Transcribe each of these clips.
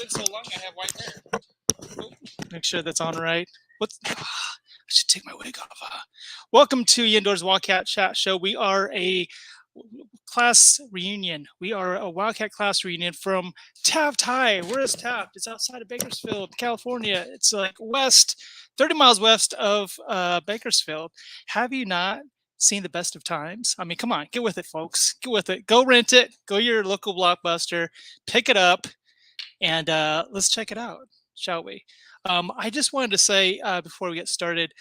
been so long I have white hair. Oh, make sure that's on right. I should take my wig off. Welcome to YeNDoR'S WILDCaT Chat Show. We are a class reunion. We are a Wildcat class reunion from Taft High. Where is Taft? It's outside of Bakersfield, California. It's like 30 miles west of Bakersfield. Have you not seen The Best of Times? I mean, come on, get with it, folks. Get with it. Go rent it. Go to your local Blockbuster. Pick it up. And let's check it out, shall we? I just wanted to say before we get started,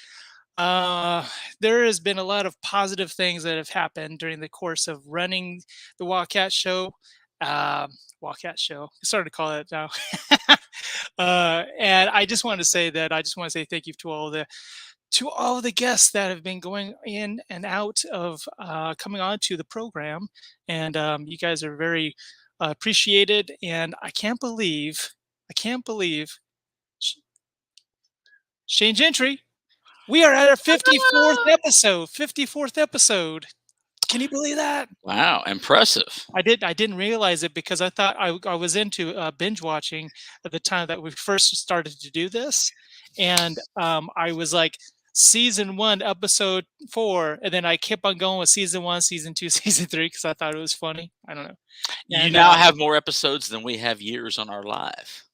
there has been a lot of positive things that have happened during the course of running the WildCat Show. WildCat Show. I started to call it now. And I just want to say thank you to all of the guests that have been going in and out of coming on to the program. And you guys are very appreciated. And I can't believe Shane Gentry. We are at our 54th episode. Can you believe that? Wow, impressive. I didn't realize it because I thought I was into binge watching at the time that we first started to do this. And I was like, season 1, episode 4. And then I kept on going with season 1, season 2, season 3, because I thought it was funny. I don't know. You now have more episodes than we have years on our live.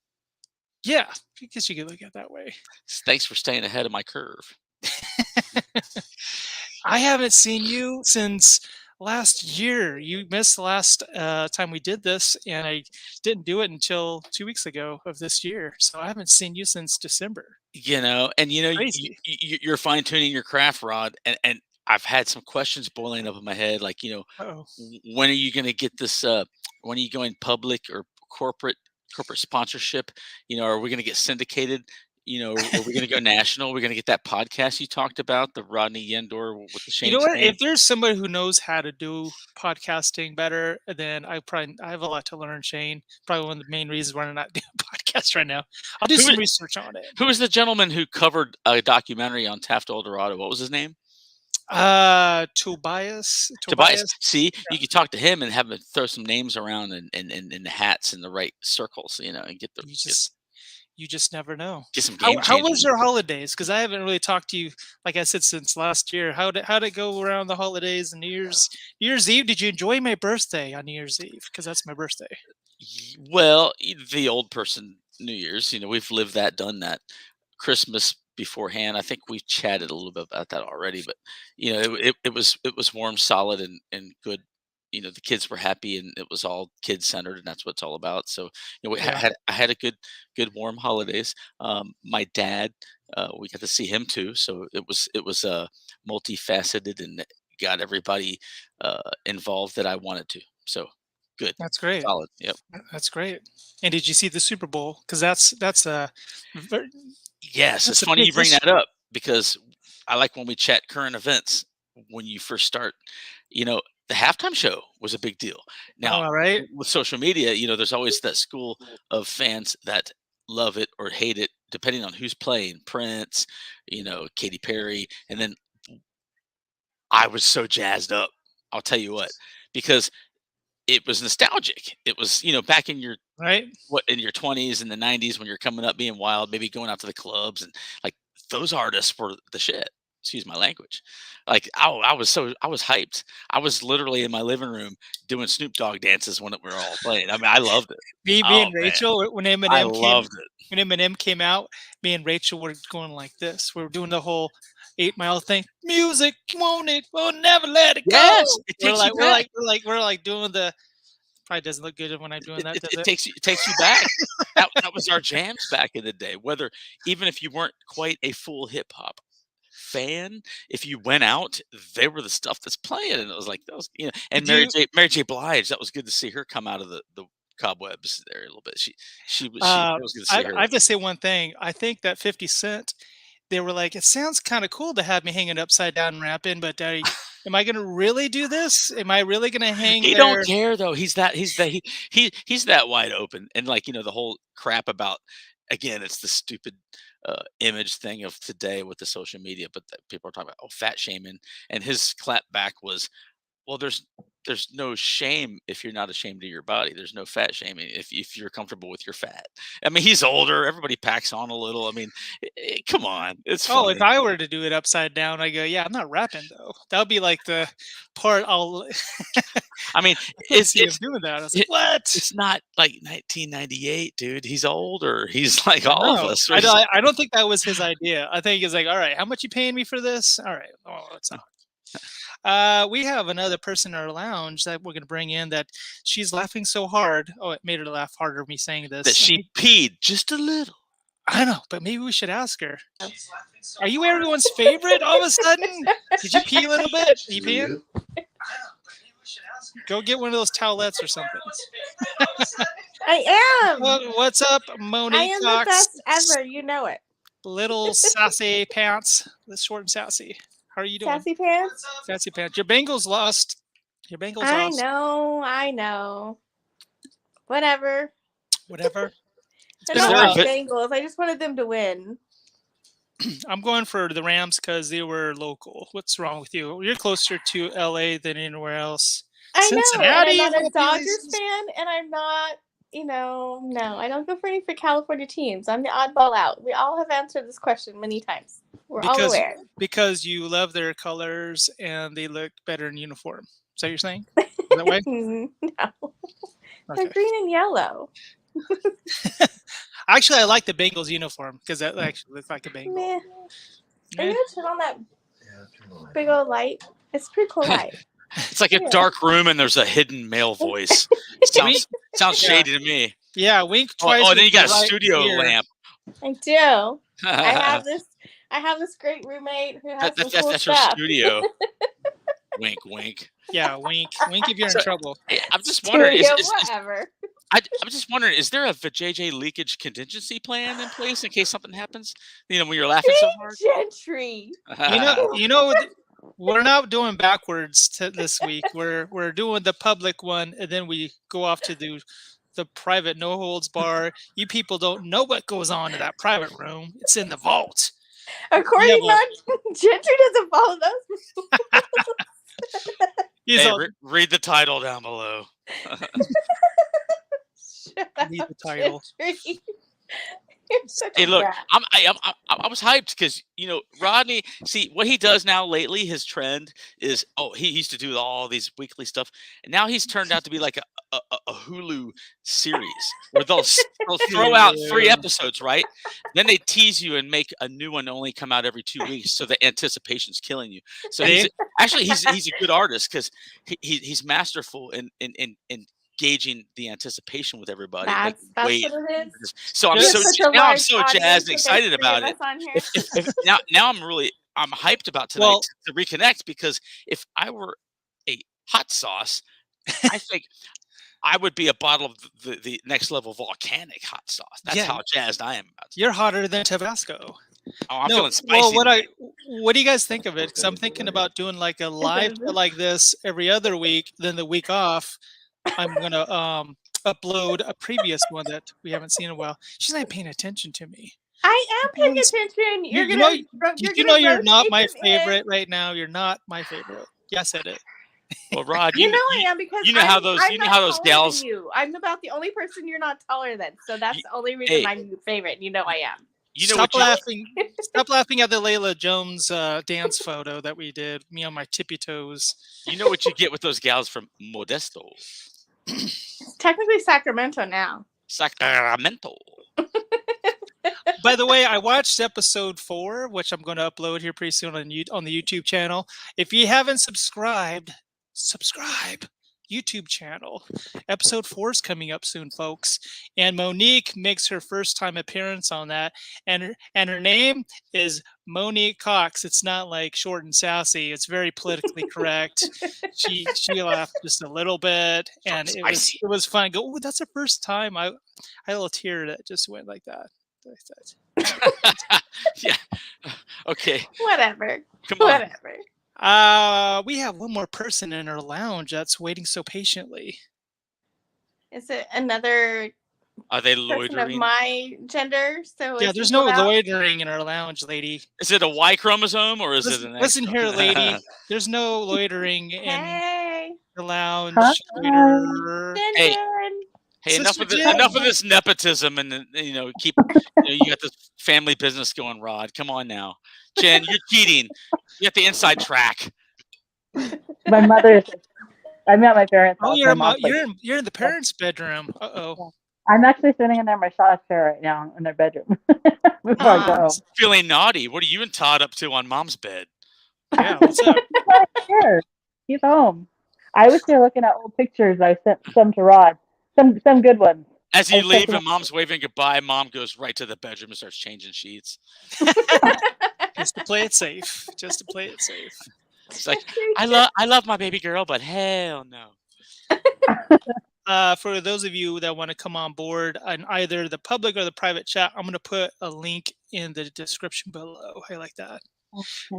Yeah, I guess you could look at it that way. Thanks for staying ahead of my curve. I haven't seen you since last year. You missed the last time we did this, and I didn't do it until 2 weeks ago of this year. So I haven't seen you since December. You're fine tuning your craft, Rod, and I've had some questions boiling up in my head, like, when are you going to get this? When are you going public or corporate sponsorship? Are we going to get syndicated? Are we going to go national? We're going to get that podcast you talked about, the Rodney YeNDoR with the Shane. You know what? If there's somebody who knows how to do podcasting better, then I have a lot to learn, Shane. Probably one of the main reasons why I'm not doing a podcast right now. I'll do some research on it. Who was the gentleman who covered a documentary on Taft Eldorado? What was his name? Tobias. See, yeah. You could talk to him and have him throw some names around and the hats in the right circles, and get the. You just never know. Get some game how was your holidays? Because I haven't really talked to you, like I said, since last year. How did it go around the holidays and New Year's Eve? Did you enjoy my birthday on New Year's Eve? Because that's my birthday. Well, the old person New Year's, we've lived that, done that. Christmas beforehand, I think we've chatted a little bit about that already. But it was warm, solid, and good. The kids were happy, and it was all kid centered, and that's what it's all about. So, I had a good warm holidays. My dad, we got to see him too. So it was multifaceted and got everybody involved that I wanted to. So good. That's great. Solid. Yep. That's great. And did you see the Super Bowl? Because that's a yes. It's funny you bring that up, because I like when we chat current events when you first start. The halftime show was a big deal. Now, with social media, there's always that school of fans that love it or hate it, depending on who's playing. Prince, Katy Perry. And then I was so jazzed up, I'll tell you what, because it was nostalgic. It was, back in your in your 20s and the 90s, when you're coming up being wild, maybe going out to the clubs, and like those artists were the shit. Excuse my language. Like I was hyped. I was literally in my living room doing Snoop Dogg dances when we were all playing. I mean, I loved it. Me and Rachel, when loved it. When Eminem came out, me and Rachel were going like this. We were doing the whole 8 Mile thing. Music, won't it? We'll never let it go. Yes, it takes you back. We're like doing the. Probably doesn't look good when I'm doing that. It takes you back. that was our jams back in the day. Even if you weren't quite a full hip hop fan, if you went out, they were the stuff that's playing, and it was like those, and Mary J. Blige. That was good to see her come out of the cobwebs there a little bit. She was good to see her. I have to say one thing. I think that 50 Cent, they were like, it sounds kind of cool to have me hanging upside down and rapping, but am I going to really do this? Am I really going to hang? He don't care though. He's that wide open, and the whole crap about. Again, it's the stupid image thing of today with the social media, but people are talking about fat shaming, and his clap back was, well, there's there's no shame if you're not ashamed of your body. There's no fat shaming if you're comfortable with your fat. I mean, he's older. Everybody packs on a little. I mean, come on, it's Oh, funny. if I were to do it upside down, I go, yeah, I'm not rapping though. That would be like the part I'll. I mean, it's doing that. I was like, what? It's not like 1998, dude. He's older. He's like all of us. I don't think that was his idea. I think he's like, all right, how much you paying me for this? All right. Oh, it's not. We have another person in our lounge that we're going to bring in that she's laughing so hard. Oh, it made her laugh harder me saying this. That she peed just a little. I know, but maybe we should ask her. Are you everyone's favorite all of a sudden? Did you pee a little bit? Are you peeing? Go get one of those towelettes or something. I am. Well, what's up, Monique I am Cox? the best ever. You know it. Little sassy pants. Let's short and sassy. How are you doing? Sassy pants. Sassy pants. Your Bengals lost. Your Bengals lost. I know. Whatever. I don't like Bengals. I just wanted them to win. I'm going for the Rams because they were local. What's wrong with you? You're closer to LA than anywhere else. I Cincinnati, know. And I'm not a Dodgers fan, and I'm not, no, I don't go for any for California teams. I'm the oddball out. We all have answered this question many times. We're all aware. Because you love their colors and they look better in uniform. Is that what you're saying? Is that way? No. Okay. They're green and yellow. Actually, I like the Bengals uniform because that actually looks like a Bengal. Are you going to turn on that big old light? It's a pretty cool light. It's like a dark room and there's a hidden male voice. Sounds shady to me. Yeah, wink twice. Oh, then you got a studio lamp. I do. I have this great roommate who has some cool that's stuff. her studio. Wink, wink. Yeah, wink if you're in trouble. I'm just wondering. Whatever. I'm just wondering, is there a JJ leakage contingency plan in place in case something happens? When you're laughing so hard. Gentry. You know, we're not doing backwards this week. We're doing the public one, and then we go off to do the private no holds bar. You people don't know what goes on in that private room. It's in the vault. According to Gentry doesn't follow those. Read the title down below. Read the title. Hey, look, I was hyped because Rodney. See what he does now lately. His trend is he used to do all these weekly stuff, and now he's turned out to be like a Hulu series where they'll throw out 3 episodes, right? Then they tease you and make a new one only come out every 2 weeks, so the anticipation's killing you. So he's a good artist because he's masterful in gauging the anticipation with everybody. That's what it is. So I'm so jazzed and excited about it. Now I'm hyped about tonight to reconnect, because if I were a hot sauce, I think I would be a bottle of the next level volcanic hot sauce. That's how jazzed I am about it. You're hotter than Tabasco. Oh, I'm feeling spicy. Well, what do you guys think of it? Because I'm thinking about doing like a live like this every other week. Then the week off, I'm gonna upload a previous one that we haven't seen in a while. She's not paying attention to me. I am paying attention. You're not my favorite right now. You're not my favorite. Yeah, I said it. Well, Rod, I am, because how those gals. I'm about the only person you're not taller than, so that's the only reason I'm your favorite. I am. Stop laughing! Stop laughing at the Layla Jones dance photo that we did. Me on my tippy toes. You know what you get with those gals from Modesto. It's technically Sacramento now. Sacramento. By the way, I watched episode 4, which I'm going to upload here pretty soon on the YouTube channel. If you haven't subscribed, subscribe. YouTube channel. Episode 4 is coming up soon, folks. And Monique makes her first time appearance on that. And her name is Monique Cox. It's not like short and sassy. It's very politically correct. She laughed just a little bit, and it was fun. Go, that's the first time I had a little tear that just went like that. Yeah. Okay. Whatever. Come on. Whatever. We have one more person in our lounge that's waiting so patiently. Is it another? Are they person loitering? of my gender? So yeah, there's no loitering in our lounge, lady. Is it a Y chromosome or is it an X? Listen here, lady. There's no loitering. Hey. The lounge. Hey, enough of this nepotism, and keep. You got this family business going, Rod. Come on now, Jen, you're cheating. You got the inside track. My mother. I'm at my parents' house. You're in the parents' bedroom. I'm actually sitting in there in my shot chair right now in their bedroom. Before I go. Feeling naughty. What are you and Todd up to on Mom's bed? Yeah, what's up? He's home. I was here looking at old pictures. I sent some to Rod. Some good ones. As you leave and Mom's waving goodbye, Mom goes right to the bedroom and starts changing sheets. Just to play it safe. It's like, I love my baby girl, but hell no. For those of you that want to come on board on either the public or the private chat, I'm going to put a link in the description below. I like that.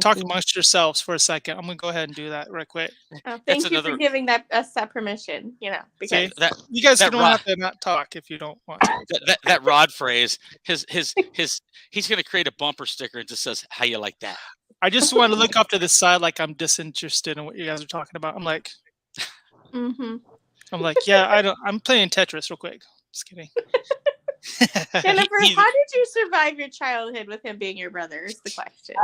Talk amongst yourselves for a second. I'm going to go ahead and do that right quick. Thank you for giving us that permission. Because you guys don't have to not talk if you don't want to. That Rod phrase, he's going to create a bumper sticker and just says, "How you like that?" I just want to look off to the side like I'm disinterested in what you guys are talking about. I'm like, yeah, I'm playing Tetris real quick. Just kidding. Jennifer, how did you survive your childhood with him being your brother? Is the question.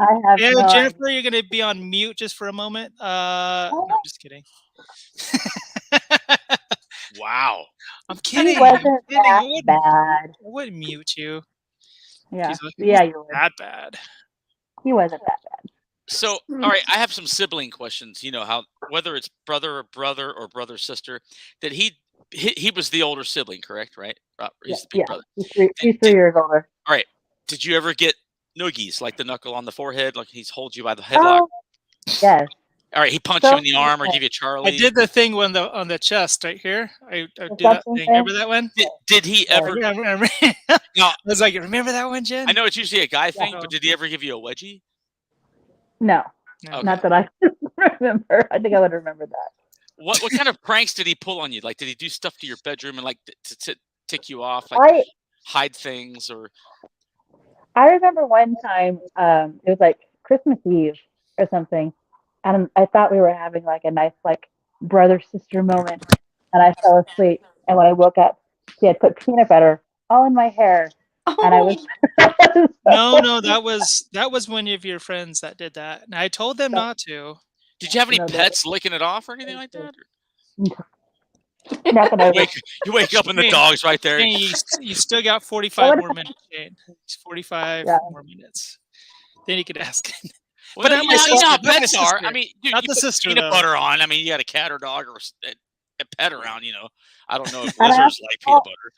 Jennifer, you're going to be on mute just for a moment. No, I'm just kidding. Wow. I'm kidding. He wasn't that bad. I wouldn't mute you. Yeah. You were that bad. He wasn't that bad. So, all right, I have some sibling questions. How whether it's brother or brother sister, that he was the older sibling, correct? Right? He's the big brother. He's 3 years older. All right. Did you ever get noogies, like the knuckle on the forehead, like he's holds you by the headlock? Yes. All right, he punched you in the arm or give you a Charlie. I did the thing on the chest right here. I did that thing. Remember that one? Did he ever? Remember? No, I was like, remember that one, Jen? I know it's usually a guy thing, but did he ever give you a wedgie? No, okay. Not that I remember. I think I would remember that. What kind of pranks did he pull on you? Like, did he do stuff to your bedroom and like to tick you off, like hide things or? I remember one time, it was like Christmas Eve or something, and I thought we were having like a nice like brother-sister moment, and I fell asleep. And when I woke up, he had put peanut butter all in my hair, and I was. No, that was one of your friends that did that, and I told them not to. Did you have any pets licking it off or anything like that? You wake up and the dog's right there. You still got 45 more minutes, Shane. 45 more minutes. Then you could ask. Well, but how pets are. I mean, not you the sister. Peanut butter on. I mean, you got a cat or dog or a pet around. I don't know if lizards like peanut butter.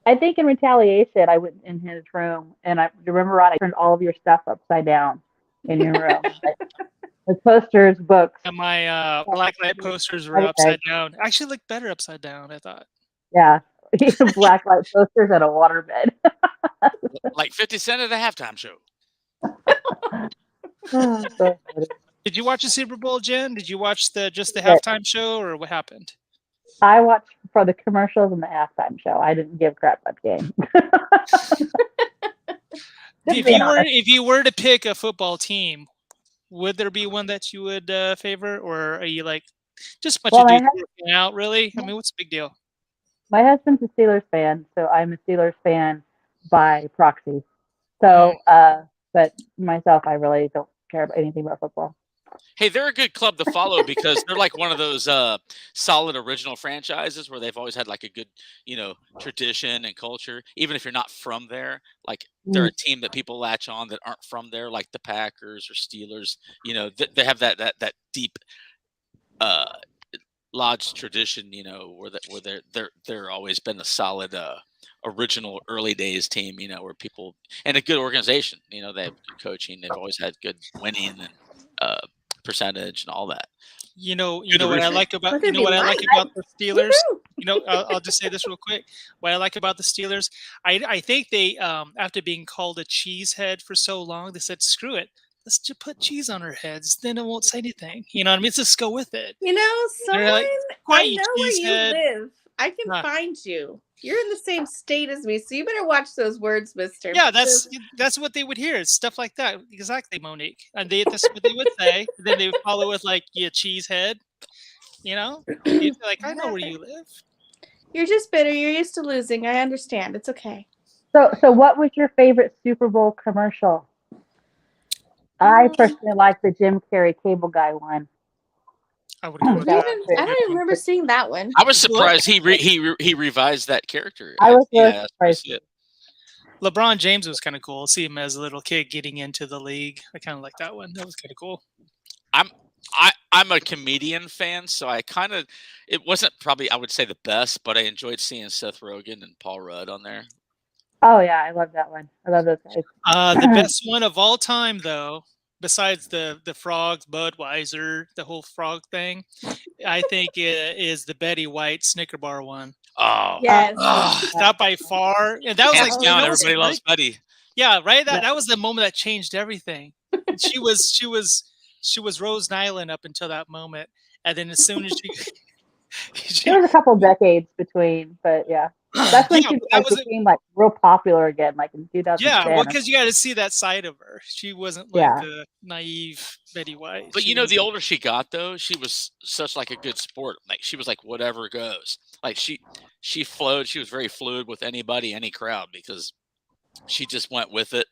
I think in retaliation, I went in his room, and I remember, Rod, I turned all of your stuff upside down in your room. The posters, books. And my black light posters were upside down. Actually looked better upside down, I thought. Yeah. Black light posters and a waterbed. Like 50 Cent at the halftime show. Did you watch the Super Bowl, Jen? Did you watch just the halftime show, or what happened? I watched for the commercials and the halftime show. I didn't give crap about the game. If you were to pick a football team, would there be one that you would favor, or are you like just a bunch of dudes working out? Really? I mean, what's the big deal? My husband's a Steelers fan, so I'm a Steelers fan by proxy. So, but myself, I really don't care about anything about football. Hey, they're a good club to follow because they're like one of those solid original franchises where they've always had like a good, tradition and culture. Even if you're not from there, like they're a team that people latch on that aren't from there, like the Packers or Steelers. They have that deep lodge tradition. Where they're always been a solid original early days team. Where people and a good organization. They have good coaching. They've always had good winning and percentage and all that. What I like about the Steelers. I'll just say this real quick. What I like about the Steelers, I think they after being called a cheesehead for so long, they said, screw it. Let's just put cheese on our heads. Then it won't say anything. You know what I mean? Let's just go with it. Someone, I know where you live. I can find you. You're in the same state as me, so you better watch those words, mister. Yeah, that's what they would hear. It's stuff like that. Exactly, Monique. And that's what they would say. Then they would follow with like, cheesehead. You know, you'd be like, I know where you live. You're just bitter. You're used to losing. I understand. It's okay. So what was your favorite Super Bowl commercial? I personally like the Jim Carrey Cable Guy one. I would go with I don't even remember seeing that one. I was surprised he revised that character. I was really surprised. LeBron James was kind of cool. See him as a little kid getting into the league. I kind of like that one. That was kind of cool. I'm a comedian fan, so it wasn't probably, I would say, the best, but I enjoyed seeing Seth Rogen and Paul Rudd on there. Oh yeah, I love that one. I love those guys. The best one of all time, though, besides the frogs, Budweiser, the whole frog thing, I think is the Betty White Snicker bar one. Oh yes, that by far. And that was hands like down, everybody loves Betty. Yeah, right. That was the moment that changed everything. She was Rose Nyland up until that moment, and then as soon as there was a couple decades between, but yeah, that's when she became like real popular again, like in 2010. Yeah, well, because you got to see that side of her. She wasn't like the naive Betty White. But the older she got, though, she was such like a good sport. Like she was like whatever goes. Like she flowed. She was very fluid with anybody, any crowd, because she just went with it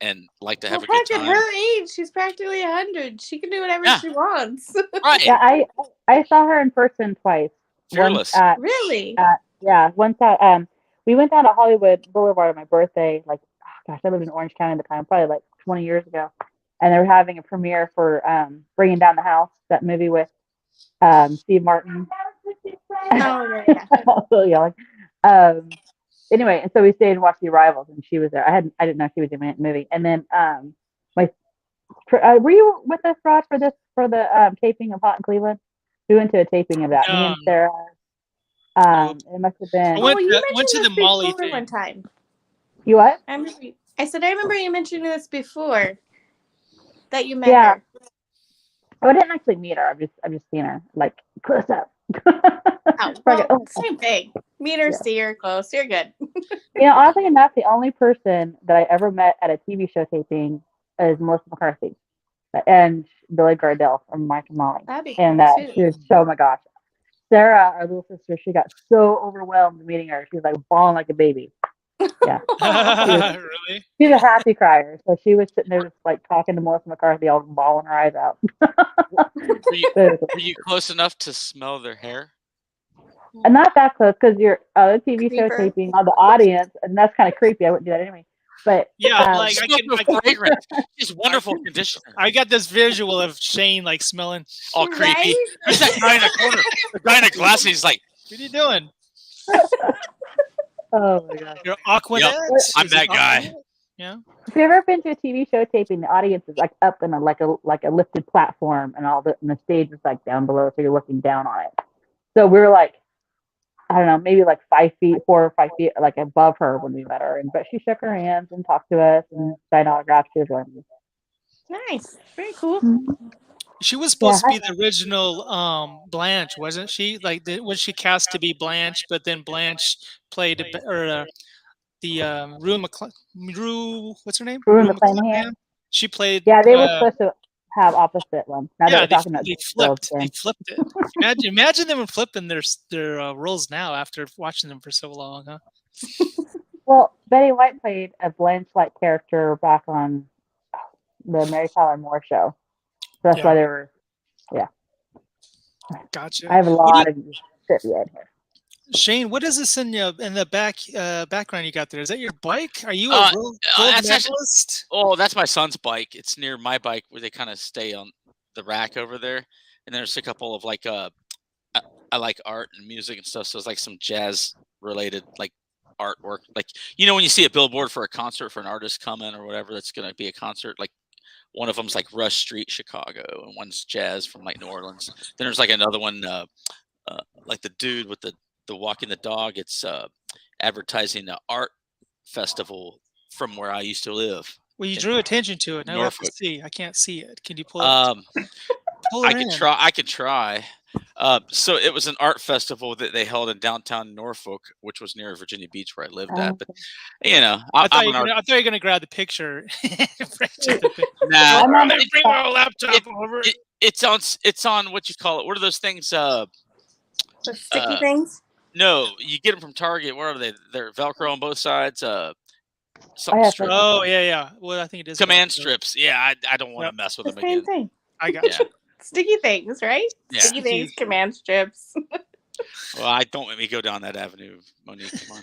and liked to have a good time. At her age, she's practically 100. She can do whatever she wants. Right. Yeah, I saw her in person twice. Fearless. Really? Once at we went down to Hollywood Boulevard on my birthday. Like, I lived in Orange County at the time, probably like 20 years ago, and they were having a premiere for Bringing Down the House, that movie with Steve Martin. Oh yeah. Also yelling. Anyway, and so we stayed and watched The Arrivals, and she was there. I didn't know she was in the movie. And then were you with us, Rod, for the taping of Hot in Cleveland? We went to a taping of that. Me and Sarah. It must have been. You went to the Molly thing one time. You what? I remember you mentioning this before, that you met her. Oh, I didn't actually meet her. I've just seen her like close up. Same thing. Meet her, see her close. You're good. Oddly enough, the only person that I ever met at a TV show taping is Melissa McCarthy and Billy Gardell from Mike and Molly. And she was, oh my gosh. Sarah, our little sister, she got so overwhelmed meeting her. She was like bawling like a baby. Yeah. Really? She's a happy crier. So she was sitting there just like talking to Melissa McCarthy, all bawling her eyes out. Were you close enough to smell their hair? And not that close, because you're a TV show taping on the audience, and that's kind of creepy. I wouldn't do that anyway. But yeah, like I can fragrance. Just wonderful conditioner. I got this visual of Shane like smelling all creepy. Right? There's that guy in the corner. The guy in the glass. He's like, "What are you doing?" Oh my god! You're awkward. Yep, I'm that guy. Yeah. Have you ever been to a TV show taping? The audience is like up in a lifted platform, and and the stage is like down below, so you're looking down on it. So we were like, I don't know, maybe like 4 or 5 feet, like above her when we met her. But she shook her hands and talked to us and signed autographs. She was wonderful. Nice, very cool. She was supposed to be the original Blanche, wasn't she? Like, was she cast to be Blanche? But then Blanche played Rue, what's her name? Rue McClanahan. She played. Yeah, they were supposed to have opposite ones. Now they flipped it. Imagine them flipping their roles now after watching them for so long, huh? Well, Betty White played a Blanche-like character back on the Mary Tyler Moore show. So that's why they were, Gotcha. I have a lot of trivia in here. Shane, what is this in the background you got there? Is that your bike? Are you a gold medalist? That's my son's bike. It's near my bike where they kind of stay on the rack over there. And there's a couple of like I like art and music and stuff. So it's like some jazz related like artwork. Like when you see a billboard for a concert for an artist coming or whatever that's gonna be a concert, like one of them's like Rush Street, Chicago, and one's jazz from like New Orleans. Then there's like another one like the dude with the walking the dog. It's advertising the art festival from where I used to live. Well, you drew attention to it. Now I have to see. I can't see it. Can you pull it? I could try. So it was an art festival that they held in downtown Norfolk, which was near Virginia Beach where I lived at. But I thought you were gonna grab the picture. Nah, bring my laptop over. It's on what you call it. What are those things? The sticky things? No, you get them from Target. What are they? They're Velcro on both sides. Oh yeah. Well, I think it is command Velcro. Strips. Yeah, I don't want to mess with them again. Same thing. I got you. Sticky things, right? Yeah. Sticky things, command strips. Well, don't let me go down that avenue, Monique. Come on.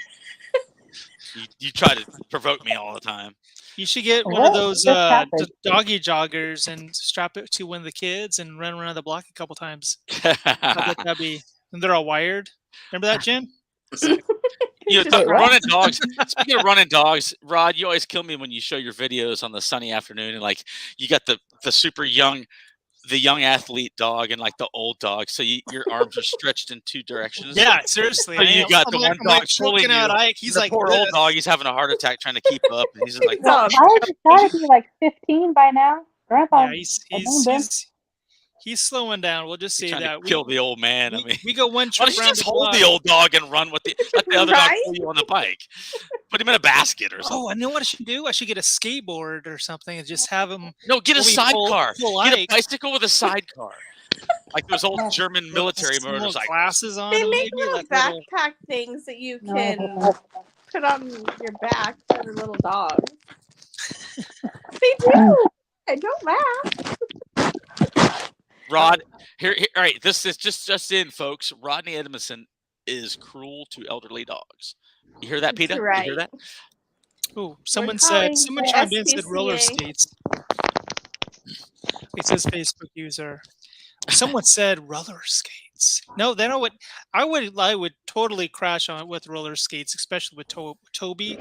You try to provoke me all the time. You should get one of those doggy joggers and strap it to one of the kids and run around the block a couple times. That'd be. And they're all wired. Remember that, Jim? Running dogs. Speaking of running dogs, Rod, you always kill me when you show your videos on the sunny afternoon and like you got the super young. The young athlete dog and like the old dog, so your arms are stretched in two directions. Yeah, seriously. So you got the one dog pulling out you. Ike. He's the like poor old dog. He's having a heart attack trying to keep up, and he's just like, I gotta be like 15 by now. Grandpa. Yeah, he's slowing down. We'll just say that. Kill the old man. We go one trip around. Just hold the old dog and run with let the other dog pull you on the bike. Put him in a basket or something. Oh, I know what I should do. I should get a skateboard or something and just have him. No, get a sidecar. Get a bicycle with a sidecar. Like those old German military motorcycles. Glasses on. They make little backpack things that you can put on your back for the little dog. They do. And don't laugh. Rod, here, all right. This is just in, folks. Rodney Edmondson is cruel to elderly dogs. You hear that, Peter? Right. You hear that? Oh, someone chimed in and said roller skates. It says Facebook user. Someone said roller skates. No, they know what I would totally crash on with roller skates, especially with Toby.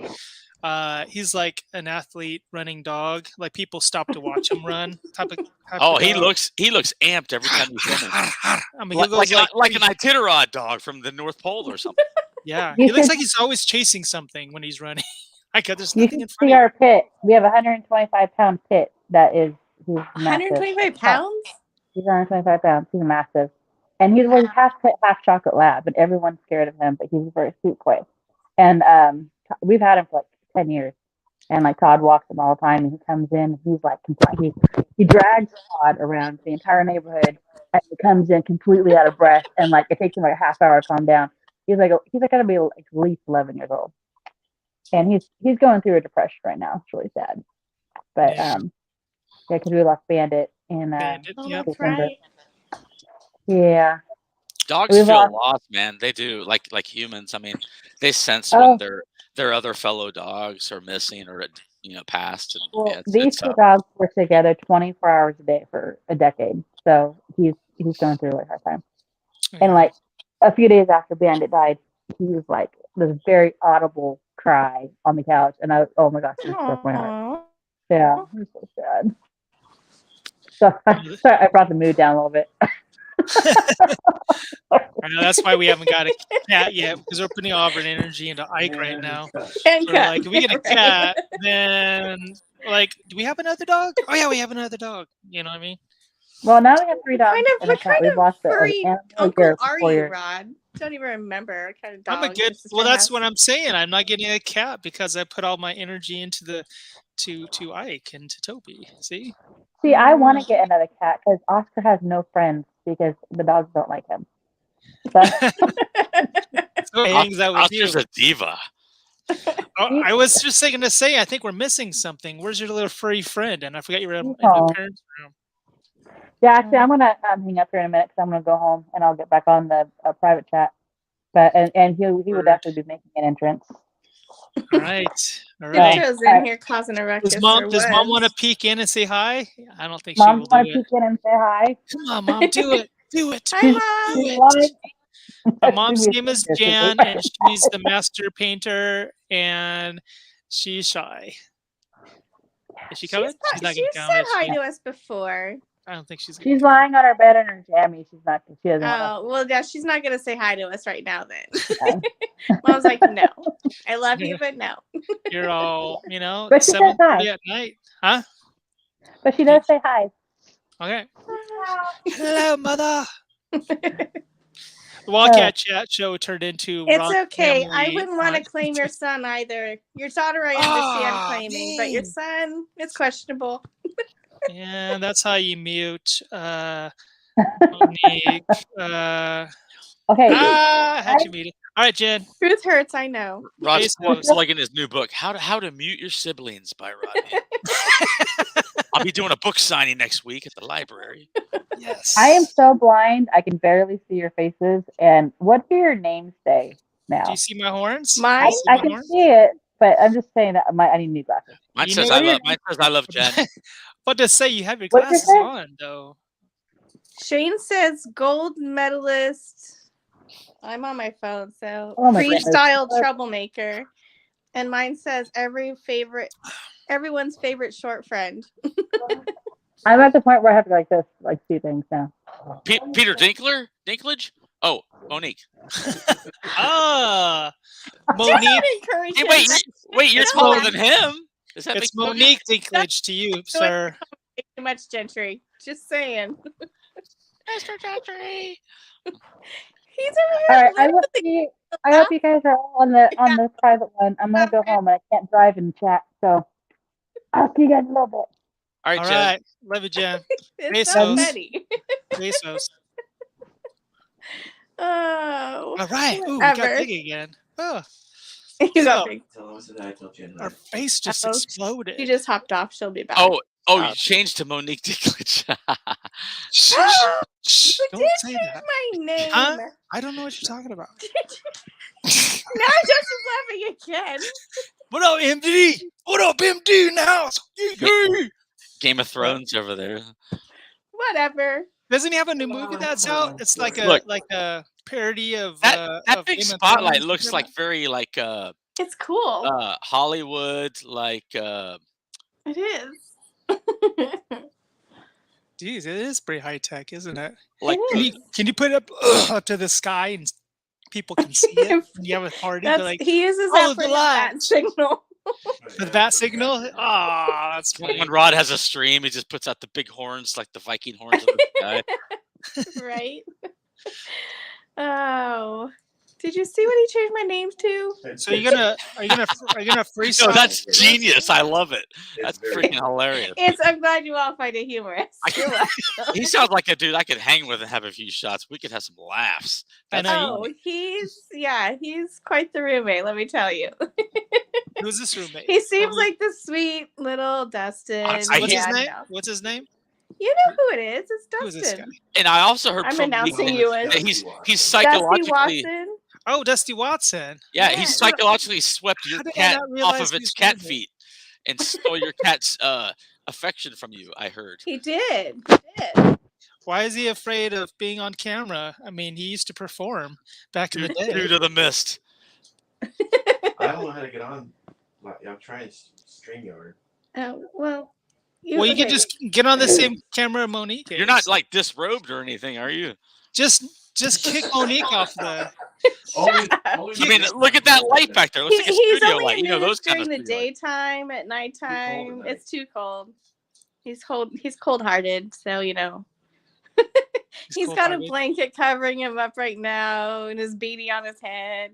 He's like an athlete running dog. Like people stop to watch him run. He looks amped every time he's running. I mean, like an Iditarod dog from the North Pole or something. Yeah, he looks like he's always chasing something when he's running. There's nothing in front of see our pit. We have a 125-pound pit that is 125 pounds? He's 125 pounds. He's massive. And he's half pit, half chocolate lab, and everyone's scared of him, but he's a very sweet boy. And we've had him for like 10 years. And like Todd walks him all the time, and he comes in, he's like, he drags Todd around the entire neighborhood, and he comes in completely out of breath, and like it takes him like a half hour to calm down. He's gotta be like at least 11 years old. And he's going through a depression right now. It's really sad. But because we lost Bandit in that's right. Yeah. Dogs feel lost, man. They do, like humans. I mean, they sense when their other fellow dogs are missing or passed. And, these two dogs were together 24 hours a day for a decade. So he's going through a really hard time. And like a few days after Bandit died, he was like this very audible cry on the couch, and oh my gosh, it just broke my heart. Yeah, it was so sad. So I brought the mood down a little bit. I know that's why we haven't got a cat yet, because we're putting all of our energy into Ike right now. So like, if we get a cat, then like, do we have another dog? Oh yeah, we have another dog. You know what I mean? Well, now we have 3 dogs. What kind of furry uncle are you, Rod? Don't even remember what kind of dog. I'm a good. Well, that's what I'm saying. I'm not getting a cat because I put all my energy into to Ike and to Toby. See, I want to get another cat because Oscar has no friends because the dogs don't like him. So he hangs out with you. Oscar's a diva. I was just thinking to say, I think we're missing something. Where's your little furry friend? And I forgot you were in the parents' room. Yeah, actually, I'm gonna hang up here in a minute because I'm gonna go home and I'll get back on the private chat. But and he would definitely be making an entrance. All right. Joe's in here causing a ruckus. Does mom want to peek in and say hi? I don't think Mom she will. Want to peek in and say hi? Come on, Mom, do it. Do it. Hi, Mom. Do it. My mom's name is Jan, and she's the master painter, and she's shy. Is she coming? She's not gonna come. She said hi to us before. I don't think she's. She's lying on her bed in her jammies. She's not. She doesn't. Well, yeah, she's not gonna say hi to us right now. Then Mom's like, no, I love you, but no. You're all, 7:30 at night, huh? But she does say hi. Okay. Hello, mother. The WildCat Chat show turned into It's okay. I family wouldn't want to claim your son either. Your daughter, I understand claiming, but your son, it's questionable. Yeah, that's how you mute Monique. Okay. How'd you mute it? All right, Jen. Truth hurts, I know. Rod's plugging his new book, How to Mute Your Siblings by Rodney. I'll be doing a book signing next week at the library. Yes. I am so blind, I can barely see your faces. And what do your names say now? Do you see my horns? Mine? I can see it, but I'm just saying that I need new glasses. Mine says I love Jen. What does say? You have your glasses on, though. Shane says gold medalist. I'm on my phone, so freestyle troublemaker. And mine says everyone's favorite short friend. I'm at the point where I have to see things now. Peter Dinklage? Oh, Monique. Monique. Hey, wait, you're taller than him. It's Monique Dinklage to you, sir. Too much Gentry. Just saying. Mr. Gentry. He's over here. All right, I hope you guys are all on the private one. I'm gonna go home and I can't drive and chat, so I'll see you guys in a little bit. All right, love you, Jen. It's so funny. Bezos. Oh. All right. Ooh, we got big again. Oh. You got big. Our face just exploded. She just hopped off. She'll be back. Oh, you changed to Monique Dinklage. Shh, don't say that. My name. Huh? I don't know what you're talking about. Now Justin's laughing again. What up, MD? What up, MD in the house? Game of Thrones over there. Whatever. Doesn't he have a new movie that's out? It's like a parody of that big spotlight looks like very like it's cool. Hollywood, like it is. Jeez, it is pretty high tech, isn't it? Like, can you put it up to the sky and people can see it? You have a party. He uses that for the bat signal. The bat signal? Ah, that's funny. When Rod has a stream, he just puts out the big horns, like the Viking horns of the sky. Right? Oh. Did you see what he changed my name to? So are you gonna freestyle? No, that's genius. I love it. That's freaking hilarious. I'm glad you all find it humorous. He sounds like a dude I could hang with and have a few shots. We could have some laughs. He's quite the roommate, let me tell you. Who's this roommate? He seems like the sweet little Dustin. What's his name? You know who it is. It's Dustin. Who is this guy? And I also heard I'm announcing you as he's psychologically. Dusty Watson. Yeah, he psychologically swept your cat off of its cat feet and stole your cat's affection from you, I heard. He did. Why is he afraid of being on camera? I mean, he used to perform back in the day. Due to the mist. I don't know how to get on. I'm trying StreamYard. Well, you can just get on the same camera Monique is. You're not like disrobed or anything, are you? Just kick Monique off the. I mean, look at that light back there. It looks like a studio light. You know, those kind of during the daytime, at nighttime, it's too cold. He's cold. He's cold-hearted, so you know. He's got a blanket covering him up right now, and his beanie on his head.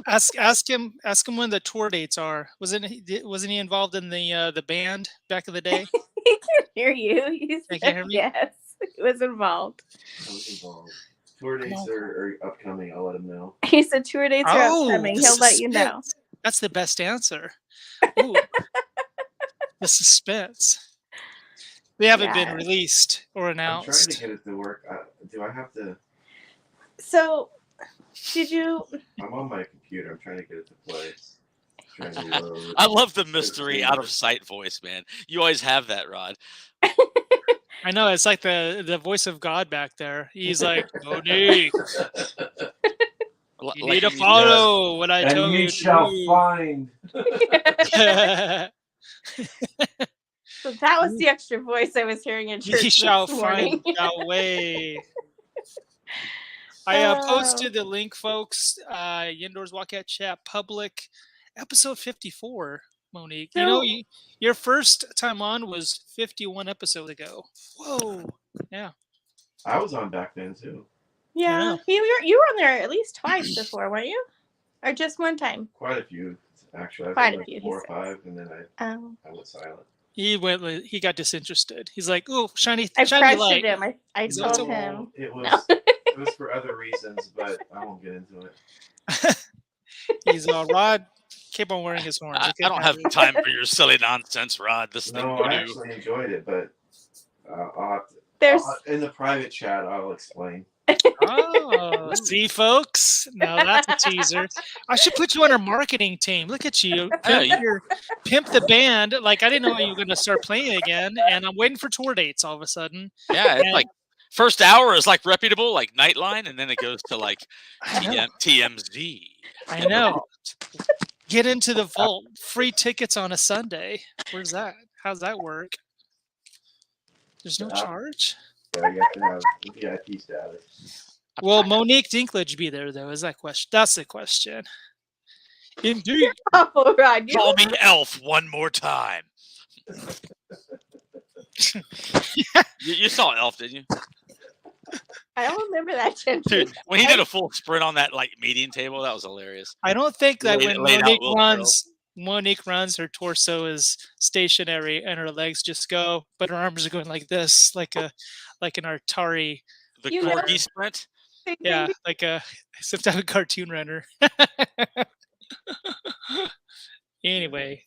Ask him when the tour dates are. Wasn't he involved in the band back in the day? He can hear you. He said yes, he was involved. I was involved. Tour dates are upcoming. I'll let him know. He said tour dates are upcoming. He'll let you know. That's the best answer. Ooh. The suspense. They haven't been released or announced. I'm trying to get it to work. Do I have to? So, did you? I'm on my computer. I'm trying to get it to play. I love the mystery out of sight voice, man. You always have that, Rod. I know, it's like the voice of God back there. He's like, Monique, you need to follow what I tell you. And you shall find. So that was the extra voice I was hearing in church. You shall find Yahweh. I posted the link, folks. YeNDoR'S WILDCaT Chat public episode 54. Monique, so, your first time on was 51 episodes ago. Whoa, yeah. I was on back then too. Yeah. You were on there at least twice before, weren't you? Or just one time? Quite a few, actually. Quite a like few. 4 or 5, and then I went silent. He got disinterested. He's like, "Oh, shiny I light." Him. I told him. It was for other reasons, but I won't get into it. He's Rod. Keep on wearing his horns. I don't have time for your silly nonsense, Rod. This thing. No, I actually enjoyed it, but I'll have to. In the private chat, I'll explain. Oh, see, folks. Now that's a teaser. I should put you on our marketing team. Look at you. Pimp the band. Like, I didn't know you were going to start playing again, and I'm waiting for tour dates all of a sudden. Yeah, it's like first hour is like reputable, like Nightline, and then it goes to like TMZ. I know. Get into the vault. Free tickets on a Sunday. Where's that? How's that work? There's no charge? Yeah, you have to have VIP status. Will Monique Dinklage be there, though? Is that question? That's the question. Indeed. Oh, Rod, Call me Elf one more time. You saw Elf, didn't you? I don't remember that, Gentry. Dude, when he did a full sprint on that like meeting table, that was hilarious. I don't think that when Monique runs, her torso is stationary and her legs just go, but her arms are going like this, like an Atari. The corgi sprint? Yeah, like some type of cartoon runner. Anyway.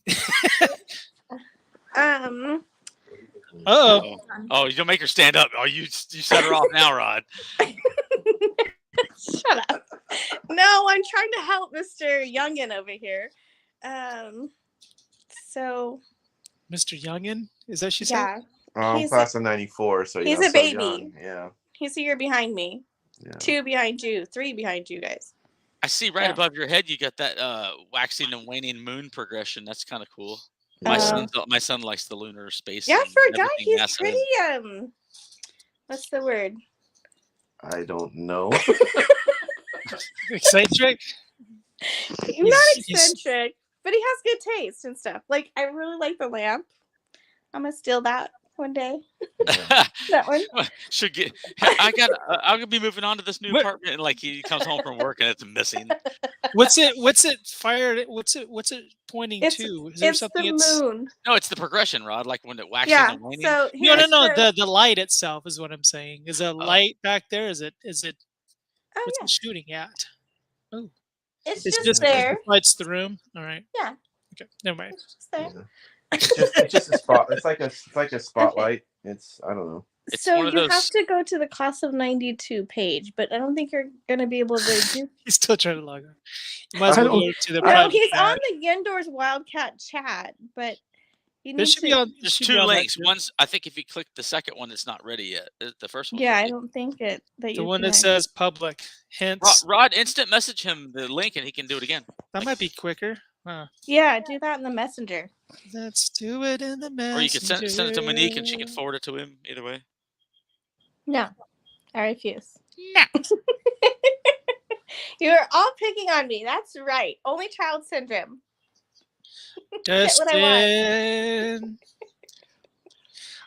Oh, you don't make her stand up. Oh, you set her off now, Rod. Shut up. No, I'm trying to help Mr. Youngin over here. So Mr. Youngin? Is that she said? Yeah. I'm class of 94, so he's a baby. Young. Yeah. He's a year behind me. Yeah. 2 behind you, 3 behind you guys. I see right above your head you got that waxing and waning moon progression. That's kind of cool. My son likes the lunar space. Yeah, for a guy, he's pretty what's the word? I don't know. Eccentric? Not eccentric, but he has good taste and stuff. Like, I really like the lamp. I'm gonna steal that one day. That one. I'm gonna be moving on to this new apartment, and like he comes home from work and it's missing. What's it fired? What's it pointing to? Is there something? The moon. No, it's the progression, Rod. Like when it waxes and waning. So no. The light itself is what I'm saying. Is a light back there? Is it? What's it shooting at? Oh, it's just there. It lights the room. All right. Yeah. Okay. Never mind. It's just there. Yeah. It's just a spot. It's like a spotlight. It's I don't know. It's so you have to go to the class of 92 page, but I don't think you're gonna be able to do. He's still trying to log on. You might as well go to the. No, he's on the YeNDoR'S WILDCaT chat, but you need There's 2 links. One's I think if you click the second one, it's not ready yet. The first one. Yeah, I don't think it. The one that says public. Hence. Rod, instant message him the link and he can do it again. That might be quicker. Huh. Yeah, do that in the messenger. Let's do it in the messenger. Or you could send it to Monique and she can forward it to him. Either way. No, I refuse. No. You're all picking on me. That's right. Only child syndrome. Dustin.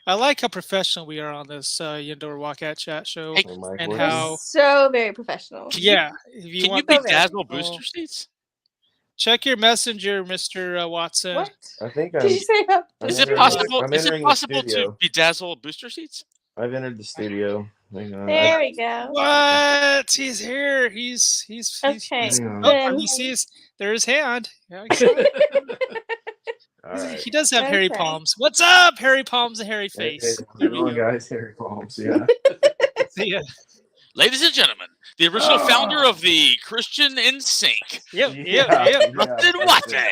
I like how professional we are on this YeNDoR'S WILDCaT chat show, and how so very professional. Yeah, can you bedazzle booster seats? Check your messenger, Mr. Watson. What? I think Did you say that? Is it possible? Is it possible to bedazzle booster seats? I've entered the studio. There we go. What? He's here. He's okay. He sees there's his hand. Yeah, right. He does have hairy palms. What's up, hairy palms and hairy face? Come on, guys, hairy palms. Yeah. See ya. Ladies and gentlemen, the original founder of the Christian NSYNC. Yep. Dustin Watson.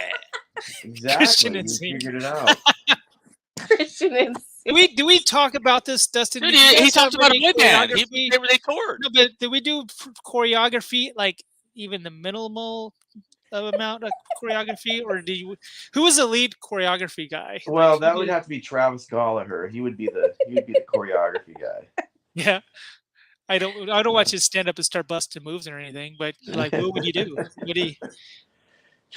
Exactly. Christian you NSYNC. figured it out. Christian NSYNC. Do we talk about this, Dustin? Dude, he talked about a boy band. They toured. No, but did we do choreography, like even the minimal amount of choreography, or who was the lead choreography guy? Well, that would have to be Travis Gallagher. He would be the choreography guy. Yeah. I don't watch his stand up and start busting moves or anything, but like, what would he do? Maybe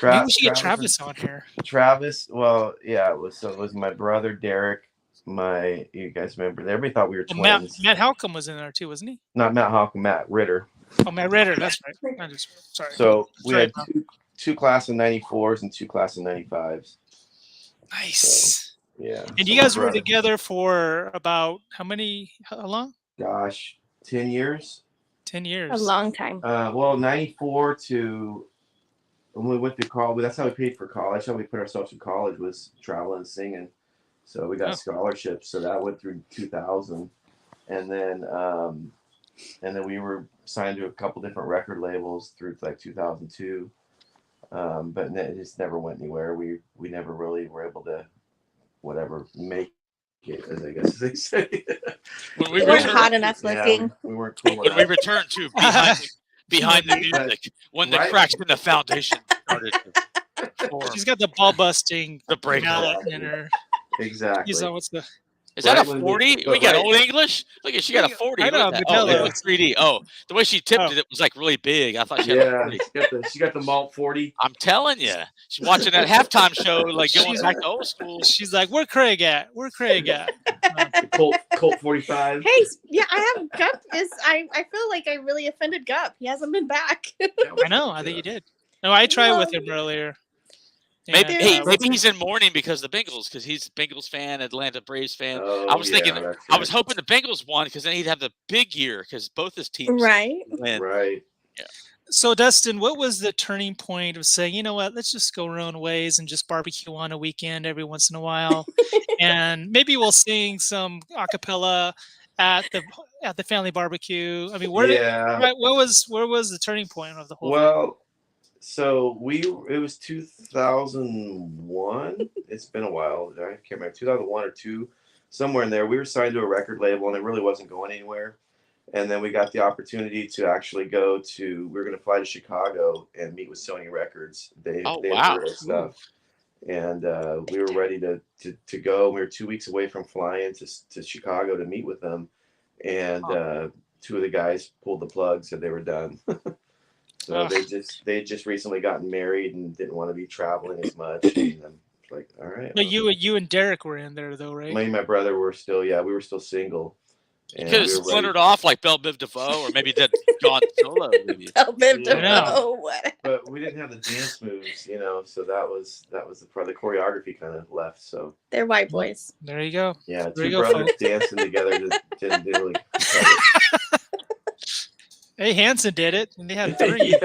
we should get Travis on here. Travis, well, yeah, it was my brother Derek, you guys remember? Everybody thought we were well, twins. Matt Halcombe was in there too, wasn't he? Not Matt Halcombe, Matt Ritter. Oh, Matt Ritter, that's right. Sorry. So we had two class of 94s and two class of 95s. Nice. So, yeah. And you guys were together for about how long? Gosh, 10 years. 10 years. A long time. Well, 94 to when we went to college. That's how we paid for college. That's how we put ourselves through college, was traveling and singing. So we got scholarships. So that went through 2000, and then we were signed to a couple different record labels through like 2002. But it just never went anywhere. We never really were able to make it, as I guess they say. When we weren't hot enough looking. We weren't cool when we returned to behind the music, when the cracks in the foundation started to form. She's got the ball busting, the break in her. Exactly. Is that a 40? We got Old English? Look at, she got a 40. I know, oh, it was 3D. Oh, the way she tipped it was like really big. I thought she had a 40. She got the malt 40. I'm telling you. She's watching that halftime show, like going back to old school. She's like, where Craig at? Where Craig at? Colt 45. Hey, yeah, I have Gup. I feel like I really offended Gup. He hasn't been back. I know. I think you did. No, I tried with him earlier. Maybe he's in mourning because of the Bengals, because he's a Bengals fan, Atlanta Braves fan. I was thinking, I was hoping the Bengals won because then he'd have the big year because both his teams win. Right. Yeah. So, Dustin, what was the turning point of saying, you know what, let's just go our own ways and just barbecue on a weekend every once in a while, and maybe we'll sing some a cappella at the family barbecue? I mean, where was the turning point of the whole thing? So it was 2001. It's been a while. I can't remember, 2001 or 2, somewhere in there. We were signed to a record label, and it really wasn't going anywhere. And then we got the opportunity to actually we were going to fly to Chicago and meet with Sony Records. They had our stuff. And we were ready to go. We were 2 weeks away from flying to Chicago to meet with them. And 2 of the guys pulled the plug, said they were done. So they just recently gotten married and didn't want to be traveling as much. And I'm like, all right. But you and Derek were in there though, right? Me and my brother were still, we were still single. You could have splintered off like Belle Biv DeVoe, or maybe did Gone Solo. Belle Biv DeVoe. But we didn't have the dance moves, so that was the choreography kind of left. So they're white boys. There you go. Yeah, two brothers dancing together didn't really. Hey, Hanson did it, and they had 3.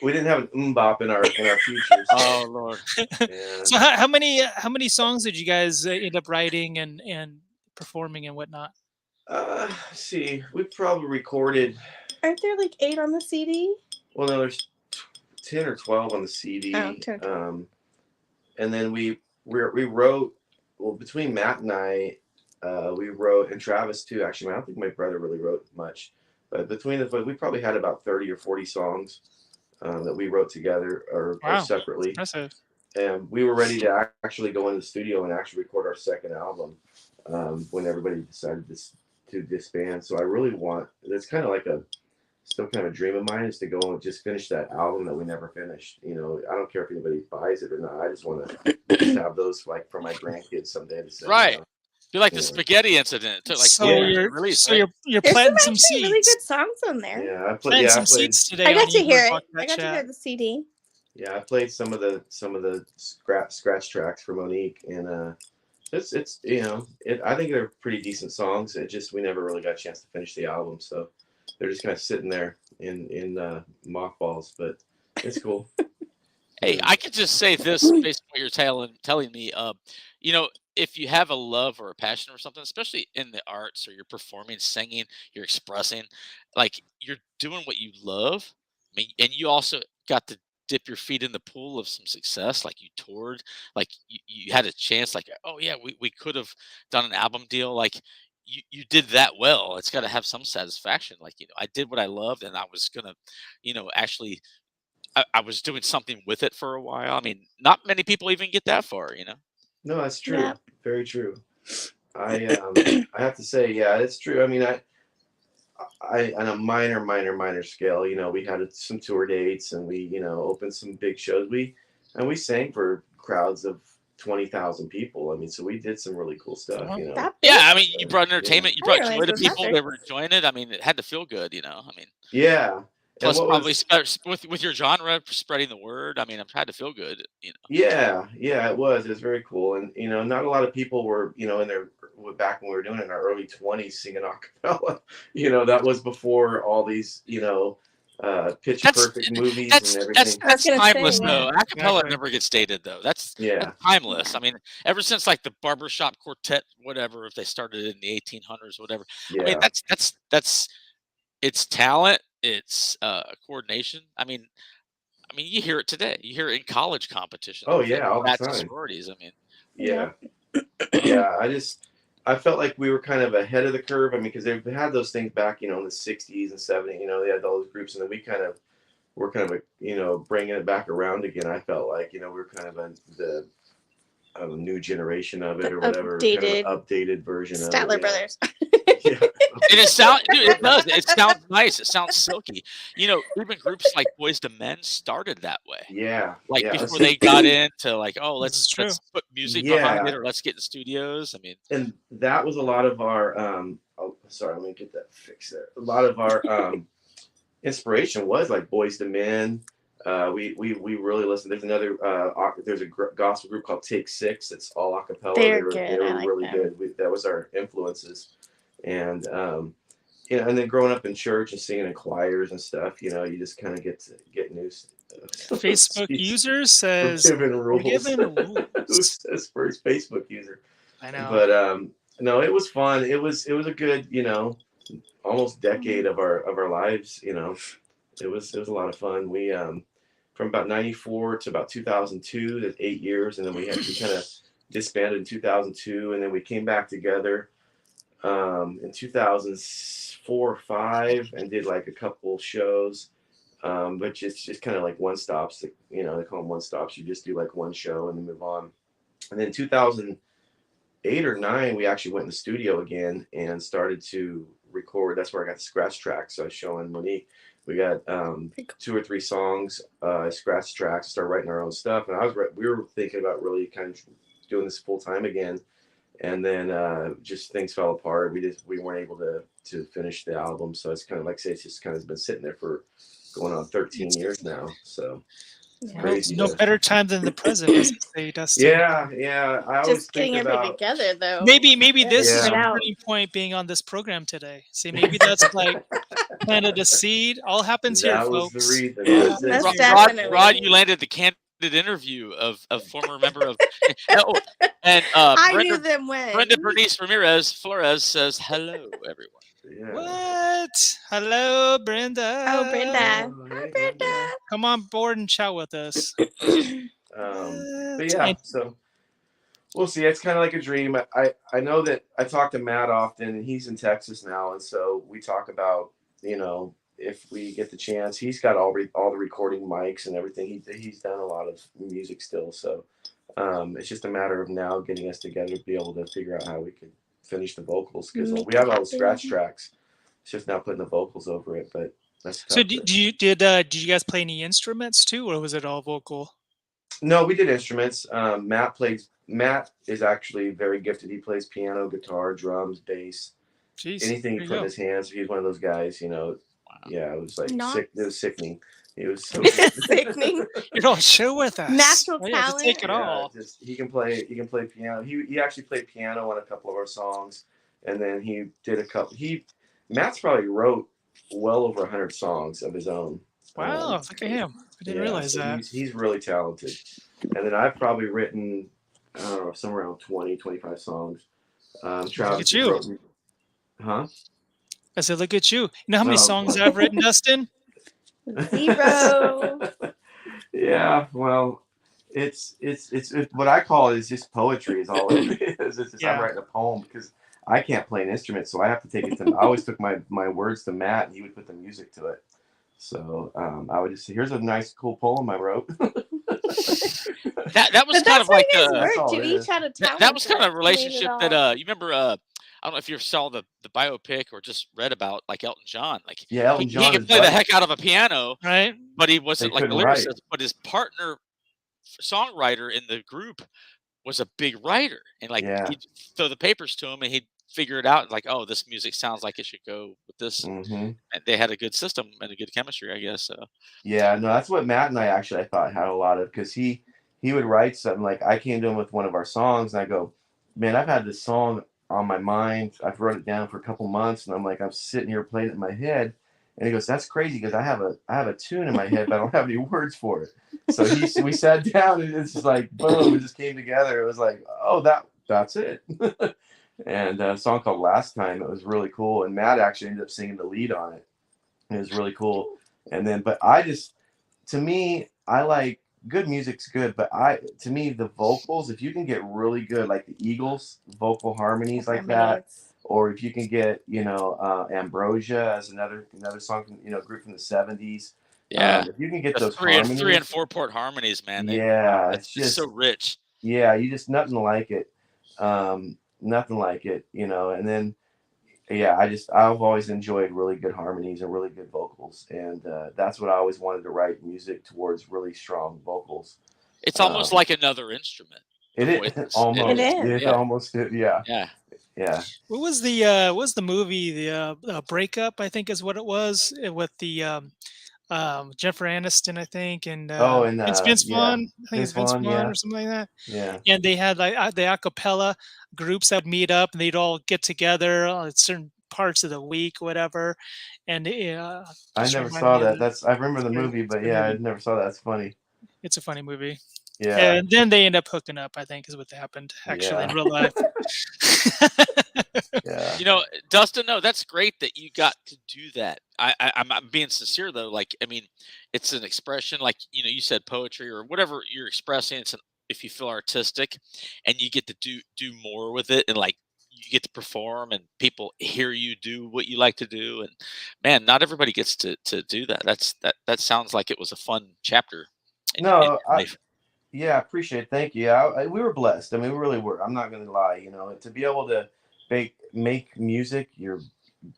We didn't have an bop in our futures. Oh Lord! So how many songs did you guys end up writing and performing and whatnot? See, we probably recorded. Aren't there like 8 on the CD? Well, no, there's 10 or 12 on the CD. Oh, 10 or 12. And then we wrote. Well, between Matt and I, we wrote, and Travis too. Actually, I don't think my brother really wrote much. But between us, we probably had about 30 or 40 songs that we wrote together or separately. Impressive. And we were ready to actually go in the studio and actually record our second album when everybody decided to disband. So I really it's kind of like still kind of a dream of mine, is to go and just finish that album that we never finished. I don't care if anybody buys it or not. I just want to have those like for my grandkids someday to say. Right. Be like the spaghetti incident. It took like you're planting some seeds. Really good songs on there. Yeah, I played some seeds today. I got to hear it. I got to hear the CD. Yeah, I played some of the scratch tracks for Monique, and it's I think they're pretty decent songs. It just we never really got a chance to finish the album, so they're just kind of sitting there in mothballs. But it's cool. Hey, I could just say this based on what you're telling me. If you have a love or a passion or something, especially in the arts, or you're performing, singing, you're expressing, like you're doing what you love. I mean, and you also got to dip your feet in the pool of some success. Like you toured, like you had a chance, like, oh yeah, we could have done an album deal. Like you did that well. It's got to have some satisfaction. Like, I did what I loved, and I was going to, actually, I was doing something with it for a while. I mean, not many people even get that far, No, that's true. Yeah. Very true. I have to say, yeah, it's true. I mean, I on a minor scale, we had some tour dates, and we, opened some big shows. We sang for crowds of 20,000 people. I mean, so we did some really cool stuff, you know. Yeah, I mean, you brought entertainment, you brought joy to people that were enjoying it. I mean, it had to feel good, you know. I mean, yeah. Plus, probably with your genre spreading the word. I mean, I'm trying to feel good, you know. Yeah, it was very cool, and you know, not a lot of people were, you know, in their back when we were doing it in our early 20s singing a cappella. You know, that was before all these, you know, Pitch Perfect movies and everything. That's timeless though. A cappella never gets dated though. That's timeless. I mean, ever since like the barbershop quartet, whatever, if they started in the 1800s, whatever. I mean, that's it's talent. It's coordination. I mean, you hear it today. You hear it in college competitions. Oh yeah, all the time. Sororities. I mean, yeah. I felt like we were kind of ahead of the curve. I mean, because they had those things back, you know, in the 60s and 70s. You know, they had all those groups, and then we were kind of, you know, bringing it back around again. I felt like, you know, we were kind of the new generation of it, or whatever, updated version of Statler Brothers. Yeah. And it does. It sounds nice. It sounds silky. You know, even groups like Boys to Men started that way. Yeah. Like before they got into like, oh, let's put music behind it, or let's get in studios. I mean, and that was a lot of our sorry, let me get that fixed there. A lot of our inspiration was like Boys to Men. We really listened. There's another there's a gospel group called Take Six. It's all a cappella. They were really good. That was our influences. And you know, and then growing up in church and singing in choirs and stuff, you know, you just kind of get new Facebook user says forgiven rules. Who says first Facebook user? I know. But no, it was fun. It was a good, you know, almost decade of our lives, you know. It was a lot of fun. We from about 94 to about 2002, that's 8 years, and then we kind of disbanded in 2002, and then we came back together in 2004 or 5 and did like a couple shows, but it's just kind of like one stops. You know, they call them one stops. You just do like one show and then move on. And then 2008 or 9, we actually went in the studio again and started to record. That's where I got the scratch tracks. So I was showing Monique. We got 2 or 3 songs, scratch tracks, started writing our own stuff. And we were thinking about really kind of doing this full time again. And then just things fell apart. We weren't able to finish the album. So it's kind of like I say, it's just kind of been sitting there for going on 13 years now. So no better time than the present, as they say, Dustin. Yeah. I always just getting everything together though. Maybe this is a turning point being on this program today. See, maybe that's like planted a seed. All happens here, folks. Was the reason. Rod, you landed the candidate interview of former member of and I knew them when Brenda Bernice Flores says hello, everyone. Yeah. What? Hello, Brenda. Oh, Brenda. Hi, Brenda. Come on board and chat with us. But yeah, so we'll see. It's kind of like a dream. I know that I talk to Matt often, and he's in Texas now, and so we talk about, you know, if we get the chance. He's got all the recording mics and everything. He's done a lot of music still, so it's just a matter of now getting us together to be able to figure out how we could finish the vocals, because we have all the scratch tracks. It's just now putting the vocals over it. But that's tough. So did you guys play any instruments too, or was it all vocal? No, we did instruments. Matt is actually very gifted. He plays piano, guitar, drums, bass. Jeez, anything he put in his hands. He's one of those guys, you know. Wow. Yeah, it was like sick. It was sickening. It was so sickening. You don't share with us. Natural talent. Take it all. He can play piano. He actually played piano on a couple of our songs, and then he did a couple. Matt's probably wrote well over 100 songs of his own. Wow, look at him. I didn't realize that. He's really talented. And then I've probably written, I don't know, somewhere around 20, 25 songs. Look at you. Huh? I said, look at you. You know how many songs I've written, Dustin? 0. Yeah, well, it's what I call it is just poetry is all it is. It's just I'm writing a poem because I can't play an instrument, so I have to take it to. I always took my words to Matt, and he would put the music to it. So I would just say, here's a nice, cool poem I wrote. that was kind of like that was kind of a relationship that you remember. I don't know if you saw the biopic or just read about like Elton John. Like Elton John he could play the heck out of a piano, right? But he wasn't like the lyricist. But his partner, songwriter in the group, was a big writer, and like he'd throw the papers to him, and he'd figure it out. Like, oh, this music sounds like it should go with this. And they had a good system and a good chemistry, I guess. So. Yeah, no, that's what Matt and I actually I thought had a lot of, because he would write something like, I came to him with one of our songs, and I go, man, I've had this song on my mind. I've wrote it down for a couple months, and I'm like, I'm sitting here playing it in my head. And he goes, that's crazy, because I have a tune in my head, but I don't have any words for it. So we sat down, and it's just like, boom, it just came together. It was like, oh, that's it. And a song called Last Time, it was really cool. And Matt actually ended up singing the lead on it. It was really cool. And then, but to me, I like, good music's good, but to me, the vocals, if you can get really good, like the Eagles vocal harmonies like that, or if you can get, Ambrosia as another song from, group from the 70s. Yeah. If you can get those three and 4 part harmonies, man. It's just so rich. Yeah. You just, nothing like it. Nothing like it, and then, yeah, I've always enjoyed really good harmonies and really good vocals. And that's what I always wanted to write music towards, really strong vocals. It's almost like another instrument. It is. Almost. It almost did. Yeah. Yeah. Yeah. What was the movie? The Breakup, I think, is what it was, with the Jennifer Aniston, I think, and it's Vince Vaughn. I think it's Vince Vaughn or something like that. Yeah. And they had like the a cappella groups that would meet up, and they'd all get together on certain parts of the week, whatever. And I never saw that. I remember the movie, but yeah, I never saw that. It's funny. It's a funny movie. Yeah. And then they end up hooking up, I think, is what happened actually in real life. Yeah. Dustin, no, that's great that you got to do that. I'm being sincere though. Like, I mean, it's an expression, like, you said poetry or whatever you're expressing. If you feel artistic and you get to do more with it, and like you get to perform and people hear you do what you like to do. And man, not everybody gets to do that. That sounds like it was a fun chapter. Yeah, I appreciate it. Thank you. We were blessed. I mean, we really were. I'm not going to lie. To be able to make music,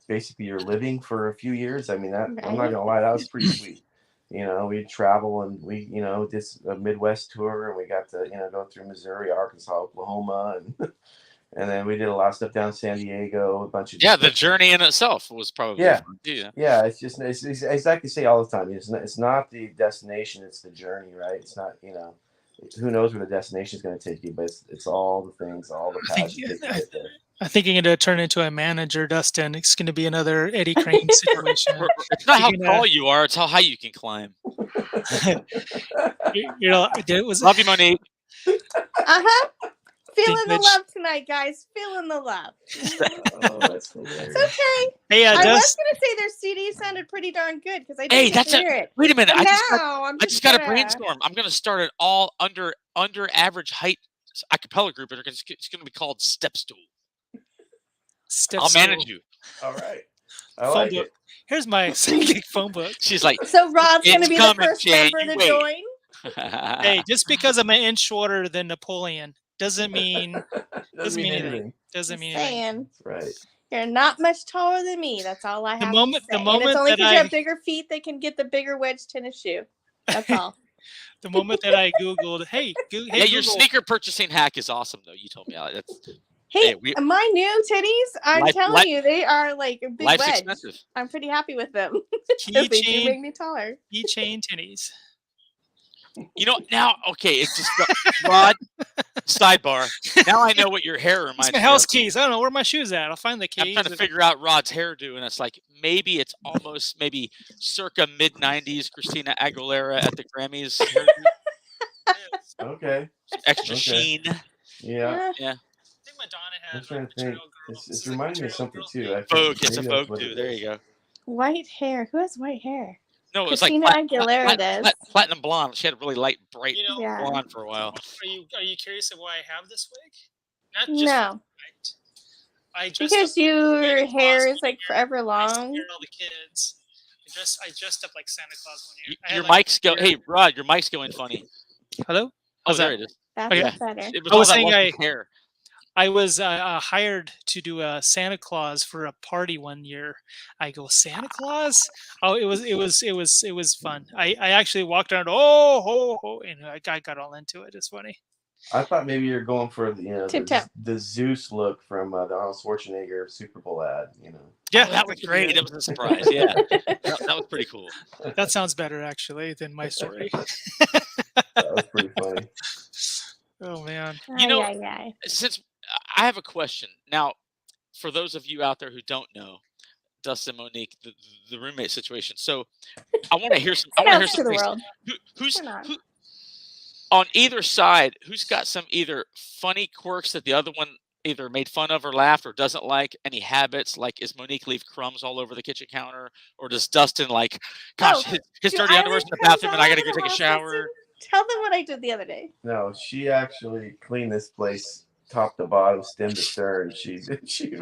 basically you're living for a few years. I mean, I'm not going to lie, that was pretty sweet. We'd travel, and we, did a Midwest tour, and we got to, go through Missouri, Arkansas, Oklahoma, and then we did a lot of stuff down in San Diego, a bunch of the journey in itself was probably fun too. Yeah. It's just it's like you say all the time. It's not the destination, it's the journey, right? It's not, who knows where the destination is going to take you, but it's all the things, all the paths you take to get there. I think you're going to turn into a manager, Dustin. It's going to be another Eddie Crane situation. It's not how tall you are; it's how high you can climb. Love you, Monique. Feeling the love tonight, guys. Feeling the love. That's hilarious. It's okay. Hey, I was going to say their CD sounded pretty darn good, because I didn't get to hear it. Wait a minute. But I just got a brainstorm. I'm going to start an all under average height a cappella group. It's going to be called Stepstool. I'll manage you. All right. I like it. Here's my singing phone book. She's like, so Rod's going to be the first member to join. Hey, just because I'm an inch shorter than Napoleon doesn't mean anything. Doesn't mean anything. Right. You're not much taller than me. That's all I have to say. The moment it's only that because you have bigger feet, they can get the bigger wedge tennis shoe. That's all. The moment that I Googled, hey, your Google. sneaker purchasing hack is awesome, though. You told me my new titties, I'm telling you, they are like a big wedge. Expensive. I'm pretty happy with them. They do make me taller. Keychain titties. Now, okay, it's just Rod. Sidebar. Now I know what your hair reminds me of. It's my house keys. I don't know where my shoes at. I'll find the keys. I'm trying to figure out Rod's hairdo, and it's like maybe it's almost circa mid '90s Christina Aguilera at the Grammys. Okay. Extra sheen. Yeah. I think Madonna had. I'm trying to think. It's reminding me of something too. Vogue. It's a Vogue too. There you go. White hair. Who has white hair? No, it was Christina Aguilera does. Platinum blonde. She had a really light, bright blonde for a while. Are you curious of why I have this wig? No. Because your hair is like forever long. All the kids. I dressed up like Santa Claus one year. Your mic's going. Hey, Rod, your mic's going funny. Hello? There it is. That's better. I was saying hair. I was hired to do a Santa Claus for a party one year. I go, Santa Claus? Oh, it was fun. I actually walked around, and I got all into it. It's funny. I thought maybe you're going for the Zeus look from the Arnold Schwarzenegger Super Bowl ad. Yeah, that was great. It was a surprise. Yeah, that was pretty cool. That sounds better actually than my story. That was pretty funny. Oh man. Since I have a question now, for those of you out there who don't know, Dustin, Monique, the roommate situation. So I want to hear some. I want to hear some things. Who's on either side? Who's got some either funny quirks that the other one either made fun of or laughed or doesn't like? Any habits? Like, is Monique leave crumbs all over the kitchen counter, or does Dustin like, gosh, his dirty underwear's in the bathroom and I got to go take a shower? Tell them what I did the other day. No, she actually cleaned this place top to bottom, stem to stern. She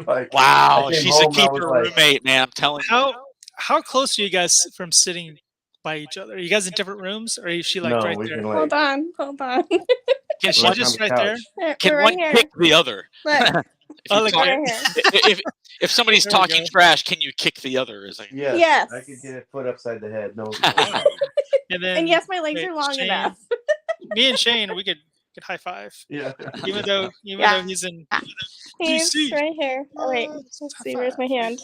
like, wow, she's a keeper roommate, man. I'm telling you. How close are you guys from sitting by each other? Are you guys in different rooms, or is she like right there? Hold on. Can she just right there? Can one kick the other? If somebody's talking trash, can you kick the other? Yes. I could get a foot upside the head. No. And yes, my legs are long enough. Me and Shane, we could high five. Yeah. Even though he's in He's right here. Oh wait, let's see. Where's my hand?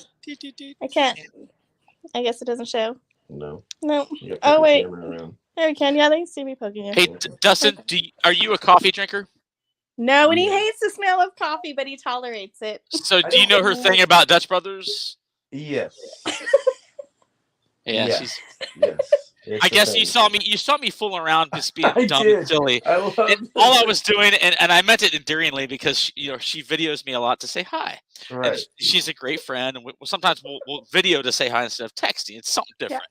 I can't. I guess it doesn't show. No. Oh wait. There we can. Yeah, they see me poking you. Hey, Dustin, are you a coffee drinker? No, and he hates the smell of coffee, but he tolerates it. So, do you know her thing about Dutch Brothers? Yes. Yeah, yes. I guess you saw me fool around just being dumb and silly. All I was doing, and I meant it endearingly because she videos me a lot to say hi. Right. And she's a great friend, and sometimes we'll video to say hi instead of texting. It's something different.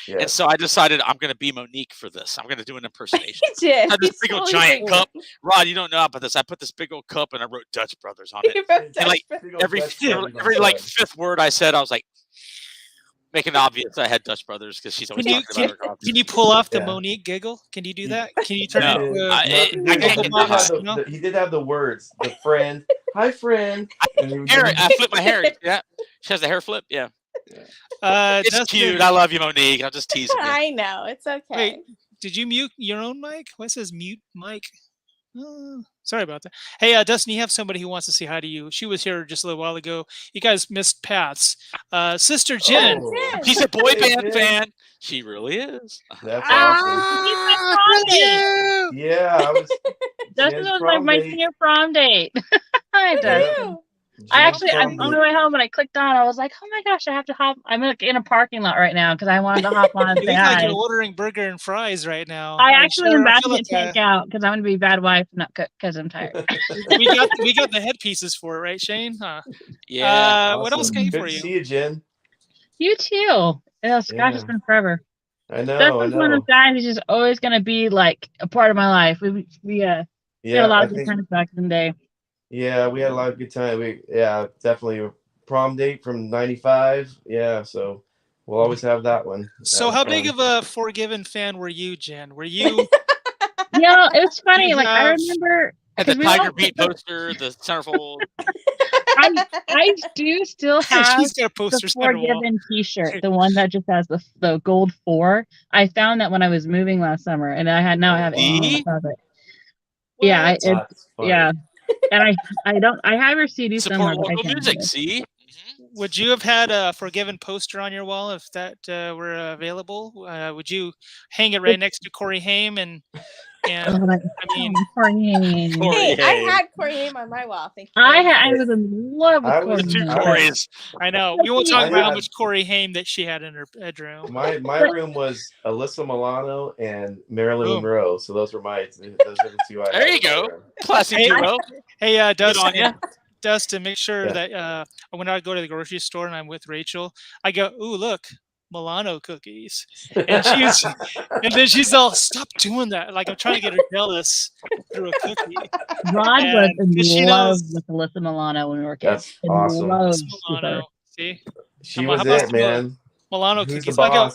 Yes. And so I decided I'm going to be Monique for this. I'm going to do an impersonation. He did. I had this big old giant cup. Rod, you don't know about this. I put this big old cup and I wrote Dutch Brothers on it. And like every like fifth word I said, I was like, making it obvious I had Dutch Brothers because she's always talking about her coffee. Can you pull off the Monique giggle? Can you do that? Can you turn it into He did have the words. The friend. Hi, friend. I flipped my hair. Yeah. She has the hair flip. Yeah. It's Dustin, cute. I love you, Monique. I'm just teasing you. I know. It's okay. Wait, did you mute your own mic? What says mute mic? Sorry about that. Hey, Dustin, you have somebody who wants to say hi to you. She was here just a little while ago. You guys missed Pat's sister Jen. Oh, she's a boy band fan. She really is. That's awesome. Yeah, I was. Dustin was like my senior prom date. Hi, Dustin. I'm on the way home and I clicked on. I was like, oh my gosh, I have to hop. I'm in a parking lot right now because I wanted to hop on and say hi. Like you're ordering burger and fries right now. I actually am about to get takeout because I'm going to be a bad wife, not cook because I'm tired. we got the headpieces for it, right, Shane? Huh? Yeah. Awesome. What else can you for you? Good to see you, Jen. You too. Gosh, it's been forever. I know. Dustin's one of those guys who's just always going to be like a part of my life. We had a lot of good times back in the day. Yeah, we had a lot of good time. Definitely a prom date from '95. Yeah, so we'll always have that one. So how big of a Forgiven fan were you, Jen? Were you? It was funny. Like I remember the Tiger Beat poster, the centerfold. I do still have She's got a poster the Forgiven T-shirt, the one that just has the gold 4. I found that when I was moving last summer, and I have it. Yeah, yeah. And I have her CD somewhere. Support local music. See, would you have had a Forgiven poster on your wall if that were available? Would you hang it right next to Corey Haim and I mean, hey, I had Corey Haim on my wall. Thank you. I was in love with Corey. Two Corys. I know. We won't talk about how much Corey Haim that she had in her bedroom. My room was Alyssa Milano and Marilyn Monroe. So those are the two. There you go. Classic duo. Hey, Dustin, make sure that when I go to the grocery store and I'm with Rachel, I go, ooh, look, Milano cookies. And then she's all, stop doing that. Like I'm trying to get her jealous through a cookie. Rod was in love with Alyssa Milano when we were kids. That's awesome. Milano. See? She was it, man. Milano Who's cookies. The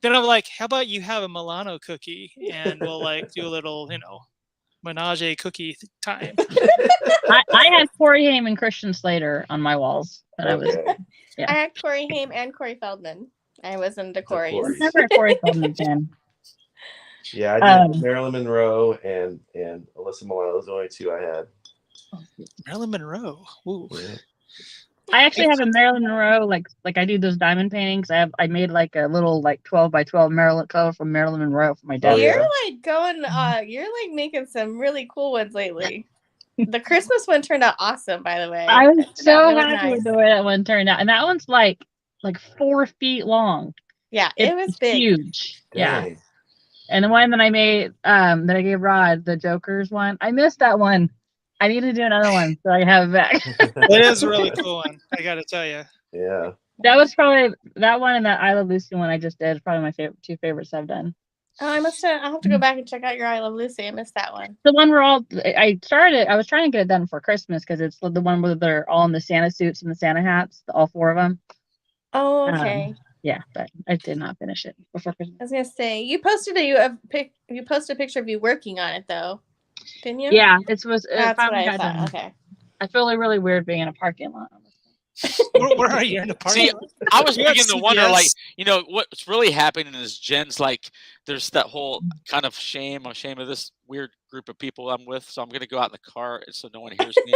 then I'm like, how about you have a Milano cookie and we'll like do a little, menage a cookie time. I had Corey Haim and Christian Slater on my walls. I had Corey Haim and Corey Feldman. I was into Corey. Never a Corey Feldman fan. Yeah, I did Marilyn Monroe and Alyssa Milano. Those are the only two I had. Marilyn Monroe. Ooh. Yeah. I actually have a Marilyn Monroe, like I do those diamond paintings. I made like a little like 12 by 12 colorful Marilyn Monroe for my dad. You're like going, you're like making some really cool ones lately. The Christmas one turned out awesome, by the way. I was so happy with the way that one turned out, and that one's like 4 feet long. Yeah, it was big, huge. Dang. Yeah. And the one that I made, that I gave Rod, the Joker's one, I missed that one. I need to do another one so I have it back. It is a really cool one, I got to tell you. Yeah. That was probably that one and that I Love Lucy one I just did. Probably my two favorites I've done. Oh, I'll have to go back and check out your I Love Lucy. I missed that one. The one I was trying to get it done for Christmas because it's the one where they're all in the Santa suits and the Santa hats, all 4 of them. Oh, okay. Yeah, but I did not finish it before Christmas. I was gonna say you posted a picture of you working on it though, didn't you? Yeah, That's what I thought. done. Okay. I feel like really weird being in a parking lot. Where are you in the parking lot? I was beginning to wonder, like, what's really happening is Jen's like, there's that whole kind of shame. I'm ashamed of this weird group of people I'm with, so I'm gonna go out in the car so no one hears me.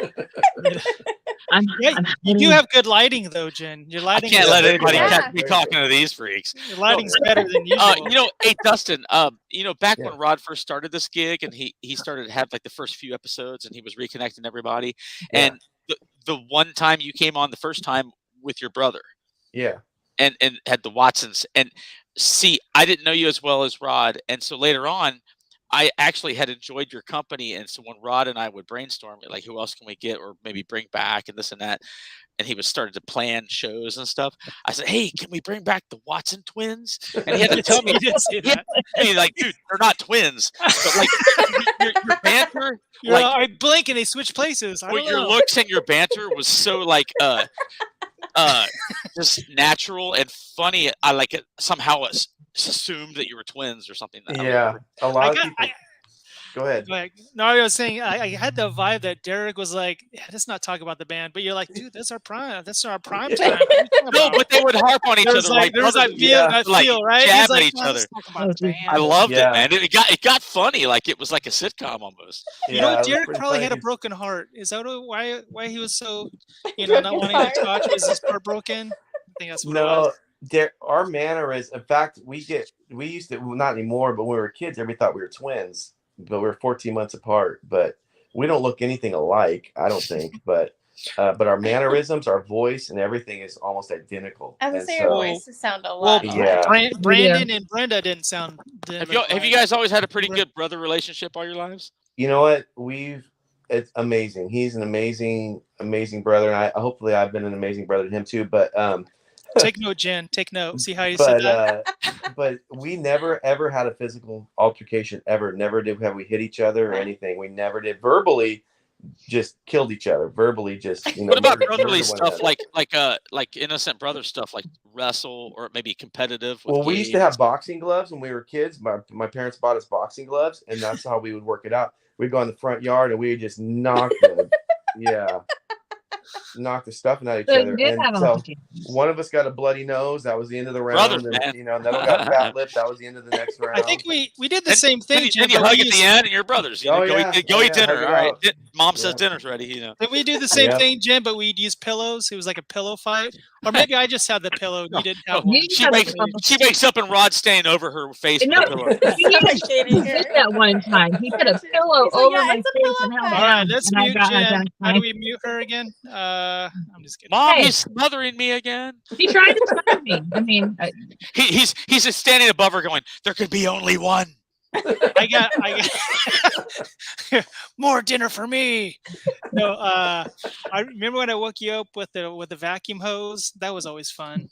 You do have good lighting though, Jen. Your lighting. I can't let anybody catch me talking to these freaks. Your lighting's better than usual. Hey Dustin, back when Rod first started this gig and he started to have like the first few episodes and he was reconnecting everybody. Yeah. And the one time you came on the first time with your brother. Yeah. And had the Watsons. And see, I didn't know you as well as Rod. And so later on, I actually had enjoyed your company. And so when Rod and I would brainstorm, like, who else can we get or maybe bring back and this and that, and he was started to plan shows and stuff, I said, hey, can we bring back the Watson twins? And he had to tell me, like, dude, they're not twins. But like your banter, I blink and they switch places. Your looks and your banter was so like just natural and funny. I like it somehow assumed that you were twins or something. Yeah, a lot of people. Go ahead. No, I was saying I had the vibe that Derek was like, let's not talk about the band, but you're like, dude, that's our prime. That's our prime time. No, but they would harp on each other. Like, there's that feel, right? Jab at each other. I loved it, man. It got funny. Like it was like a sitcom almost. Derek probably had a broken heart. Is that why he was so, not wanting to touch? Was his heart broken? I think that's what it was. Our manner is, in fact, we used to, well, not anymore, but when we were kids, everybody thought we were twins, but we're 14 months apart, but we don't look anything alike, I don't think, but our mannerisms, our voice and everything is almost identical. I was saying your voices sound a lot. Brandon and Brenda didn't sound. Have you guys always had a pretty good brother relationship all your lives? You know what? It's amazing. He's an amazing brother. And hopefully I've been an amazing brother to him too, but, take note, Jen. Take note. See how you said that. But we never ever had a physical altercation ever. Never did have we hit each other or anything. We never did. Verbally, just killed each other. Verbally, just What about brotherly stuff like innocent brother stuff like wrestle or maybe competitive? Well, we used to have boxing gloves when we were kids. My parents bought us boxing gloves, and that's how we would work it out. We'd go in the front yard and we would just knock them. Knock the stuffing out of each other. And so one of us got a bloody nose. That was the end of the round. Another got a fat lip. That was the end of the next round. I think we did the same thing. Then you hug at the end, and your brothers. Go eat dinner. All right. Mom says dinner's ready. Did we do the same thing, Jen? But we'd use pillows. It was like a pillow fight, or maybe I just had the pillow. You didn't have one. She wakes up and Rod's standing over her face with a pillow. He did that one time. He put a pillow over my face and held me. All right, let's mute Jen. How do we mute her again? I'm just kidding. Mom, he's smothering me again. He tried to smother me. I mean, he's just standing above her, going, "There could be only one." I got more dinner for me. No, I remember when I woke you up with the vacuum hose. That was always fun.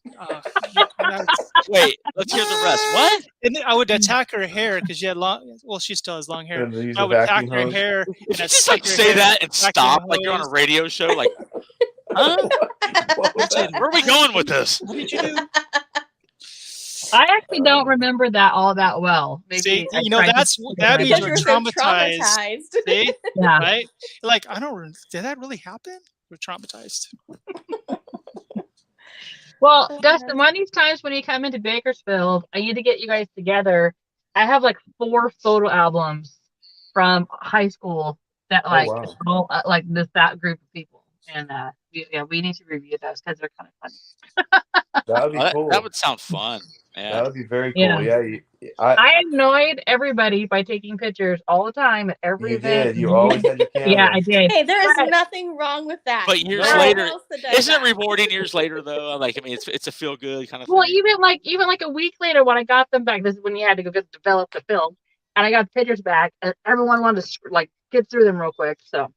Wait, let's hear the rest. What? And then I would attack her hair because she had long. Well, she still has long hair. I would attack her hair. And just like say that and stop, like you're on a radio show. Like, huh? Where are we going with this? What did you do? I actually don't remember that all that well. Maybe see, that means you're traumatized. See? Yeah. Right? Like, did that really happen? We're traumatized. Well, Dustin, one of these times when you come into Bakersfield, I need to get you guys together I have like 4 photo albums from high school that like all, like that group of people, and we need to review those because they're kind of funny. That would be cool. That would sound fun. Yeah. That would be very cool. Yeah. I annoyed everybody by taking pictures all the time at every event. You always had your camera. Yeah, I did. Hey, there is nothing wrong with that. But years later, isn't it rewarding years later though? Like, I mean, it's a feel good kind of thing. Well, even like a week later when I got them back, this is when you had to go develop the film, and I got the pictures back, and everyone wanted to like get through them real quick. So.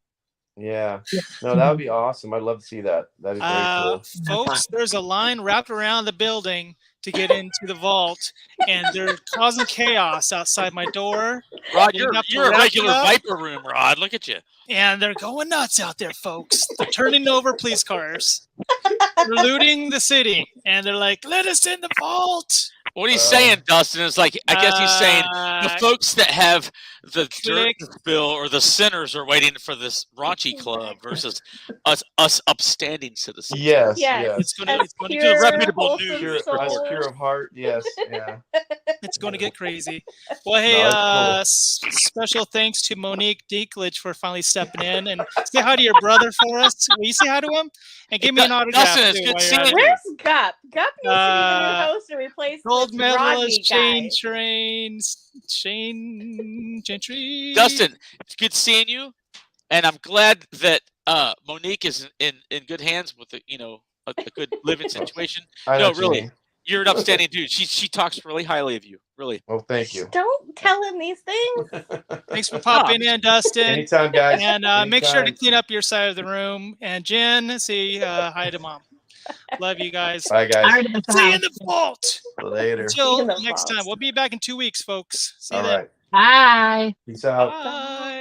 Yeah. No, that would be awesome. I'd love to see that. That'd be very cool. Folks, there's a line wrapped around the building to get into the vault, and they're causing chaos outside my door. Rod, you're a regular Viper room, Rod. Look at you. And they're going nuts out there, folks. They're turning over police cars. They're looting the city, and they're like, "Let us in the vault." What he's saying, Dustin, is like, I guess he's saying the folks that have the dirt spill or the sinners are waiting for this raunchy club versus us upstanding citizens. Yes. It's going to get a reputable news. Pure of heart. Yes. Yeah. It's going to get crazy. Well, hey, special thanks to Monique Cox for finally stepping in, and say hi to your brother for us. Will you say hi to him and give me an autograph? Dustin, it's good seeing you. Where's Gup? Gup needs to be the new host to replace gold medalist Shane Gentry. Dustin, it's good seeing you, and I'm glad that Monique is in good hands with a good living situation. No, really. You're an upstanding dude. She talks really highly of you. Really. Well, thank you. Don't tell him these things. Thanks for popping in, Dustin. Anytime, guys. And make sure to clean up your side of the room. And Jen, say hi to Mom. Love you guys. Bye, guys. See you in the vault. Later. Until next time. We'll be back in 2 weeks, folks. See you then. Bye. Peace out. Bye.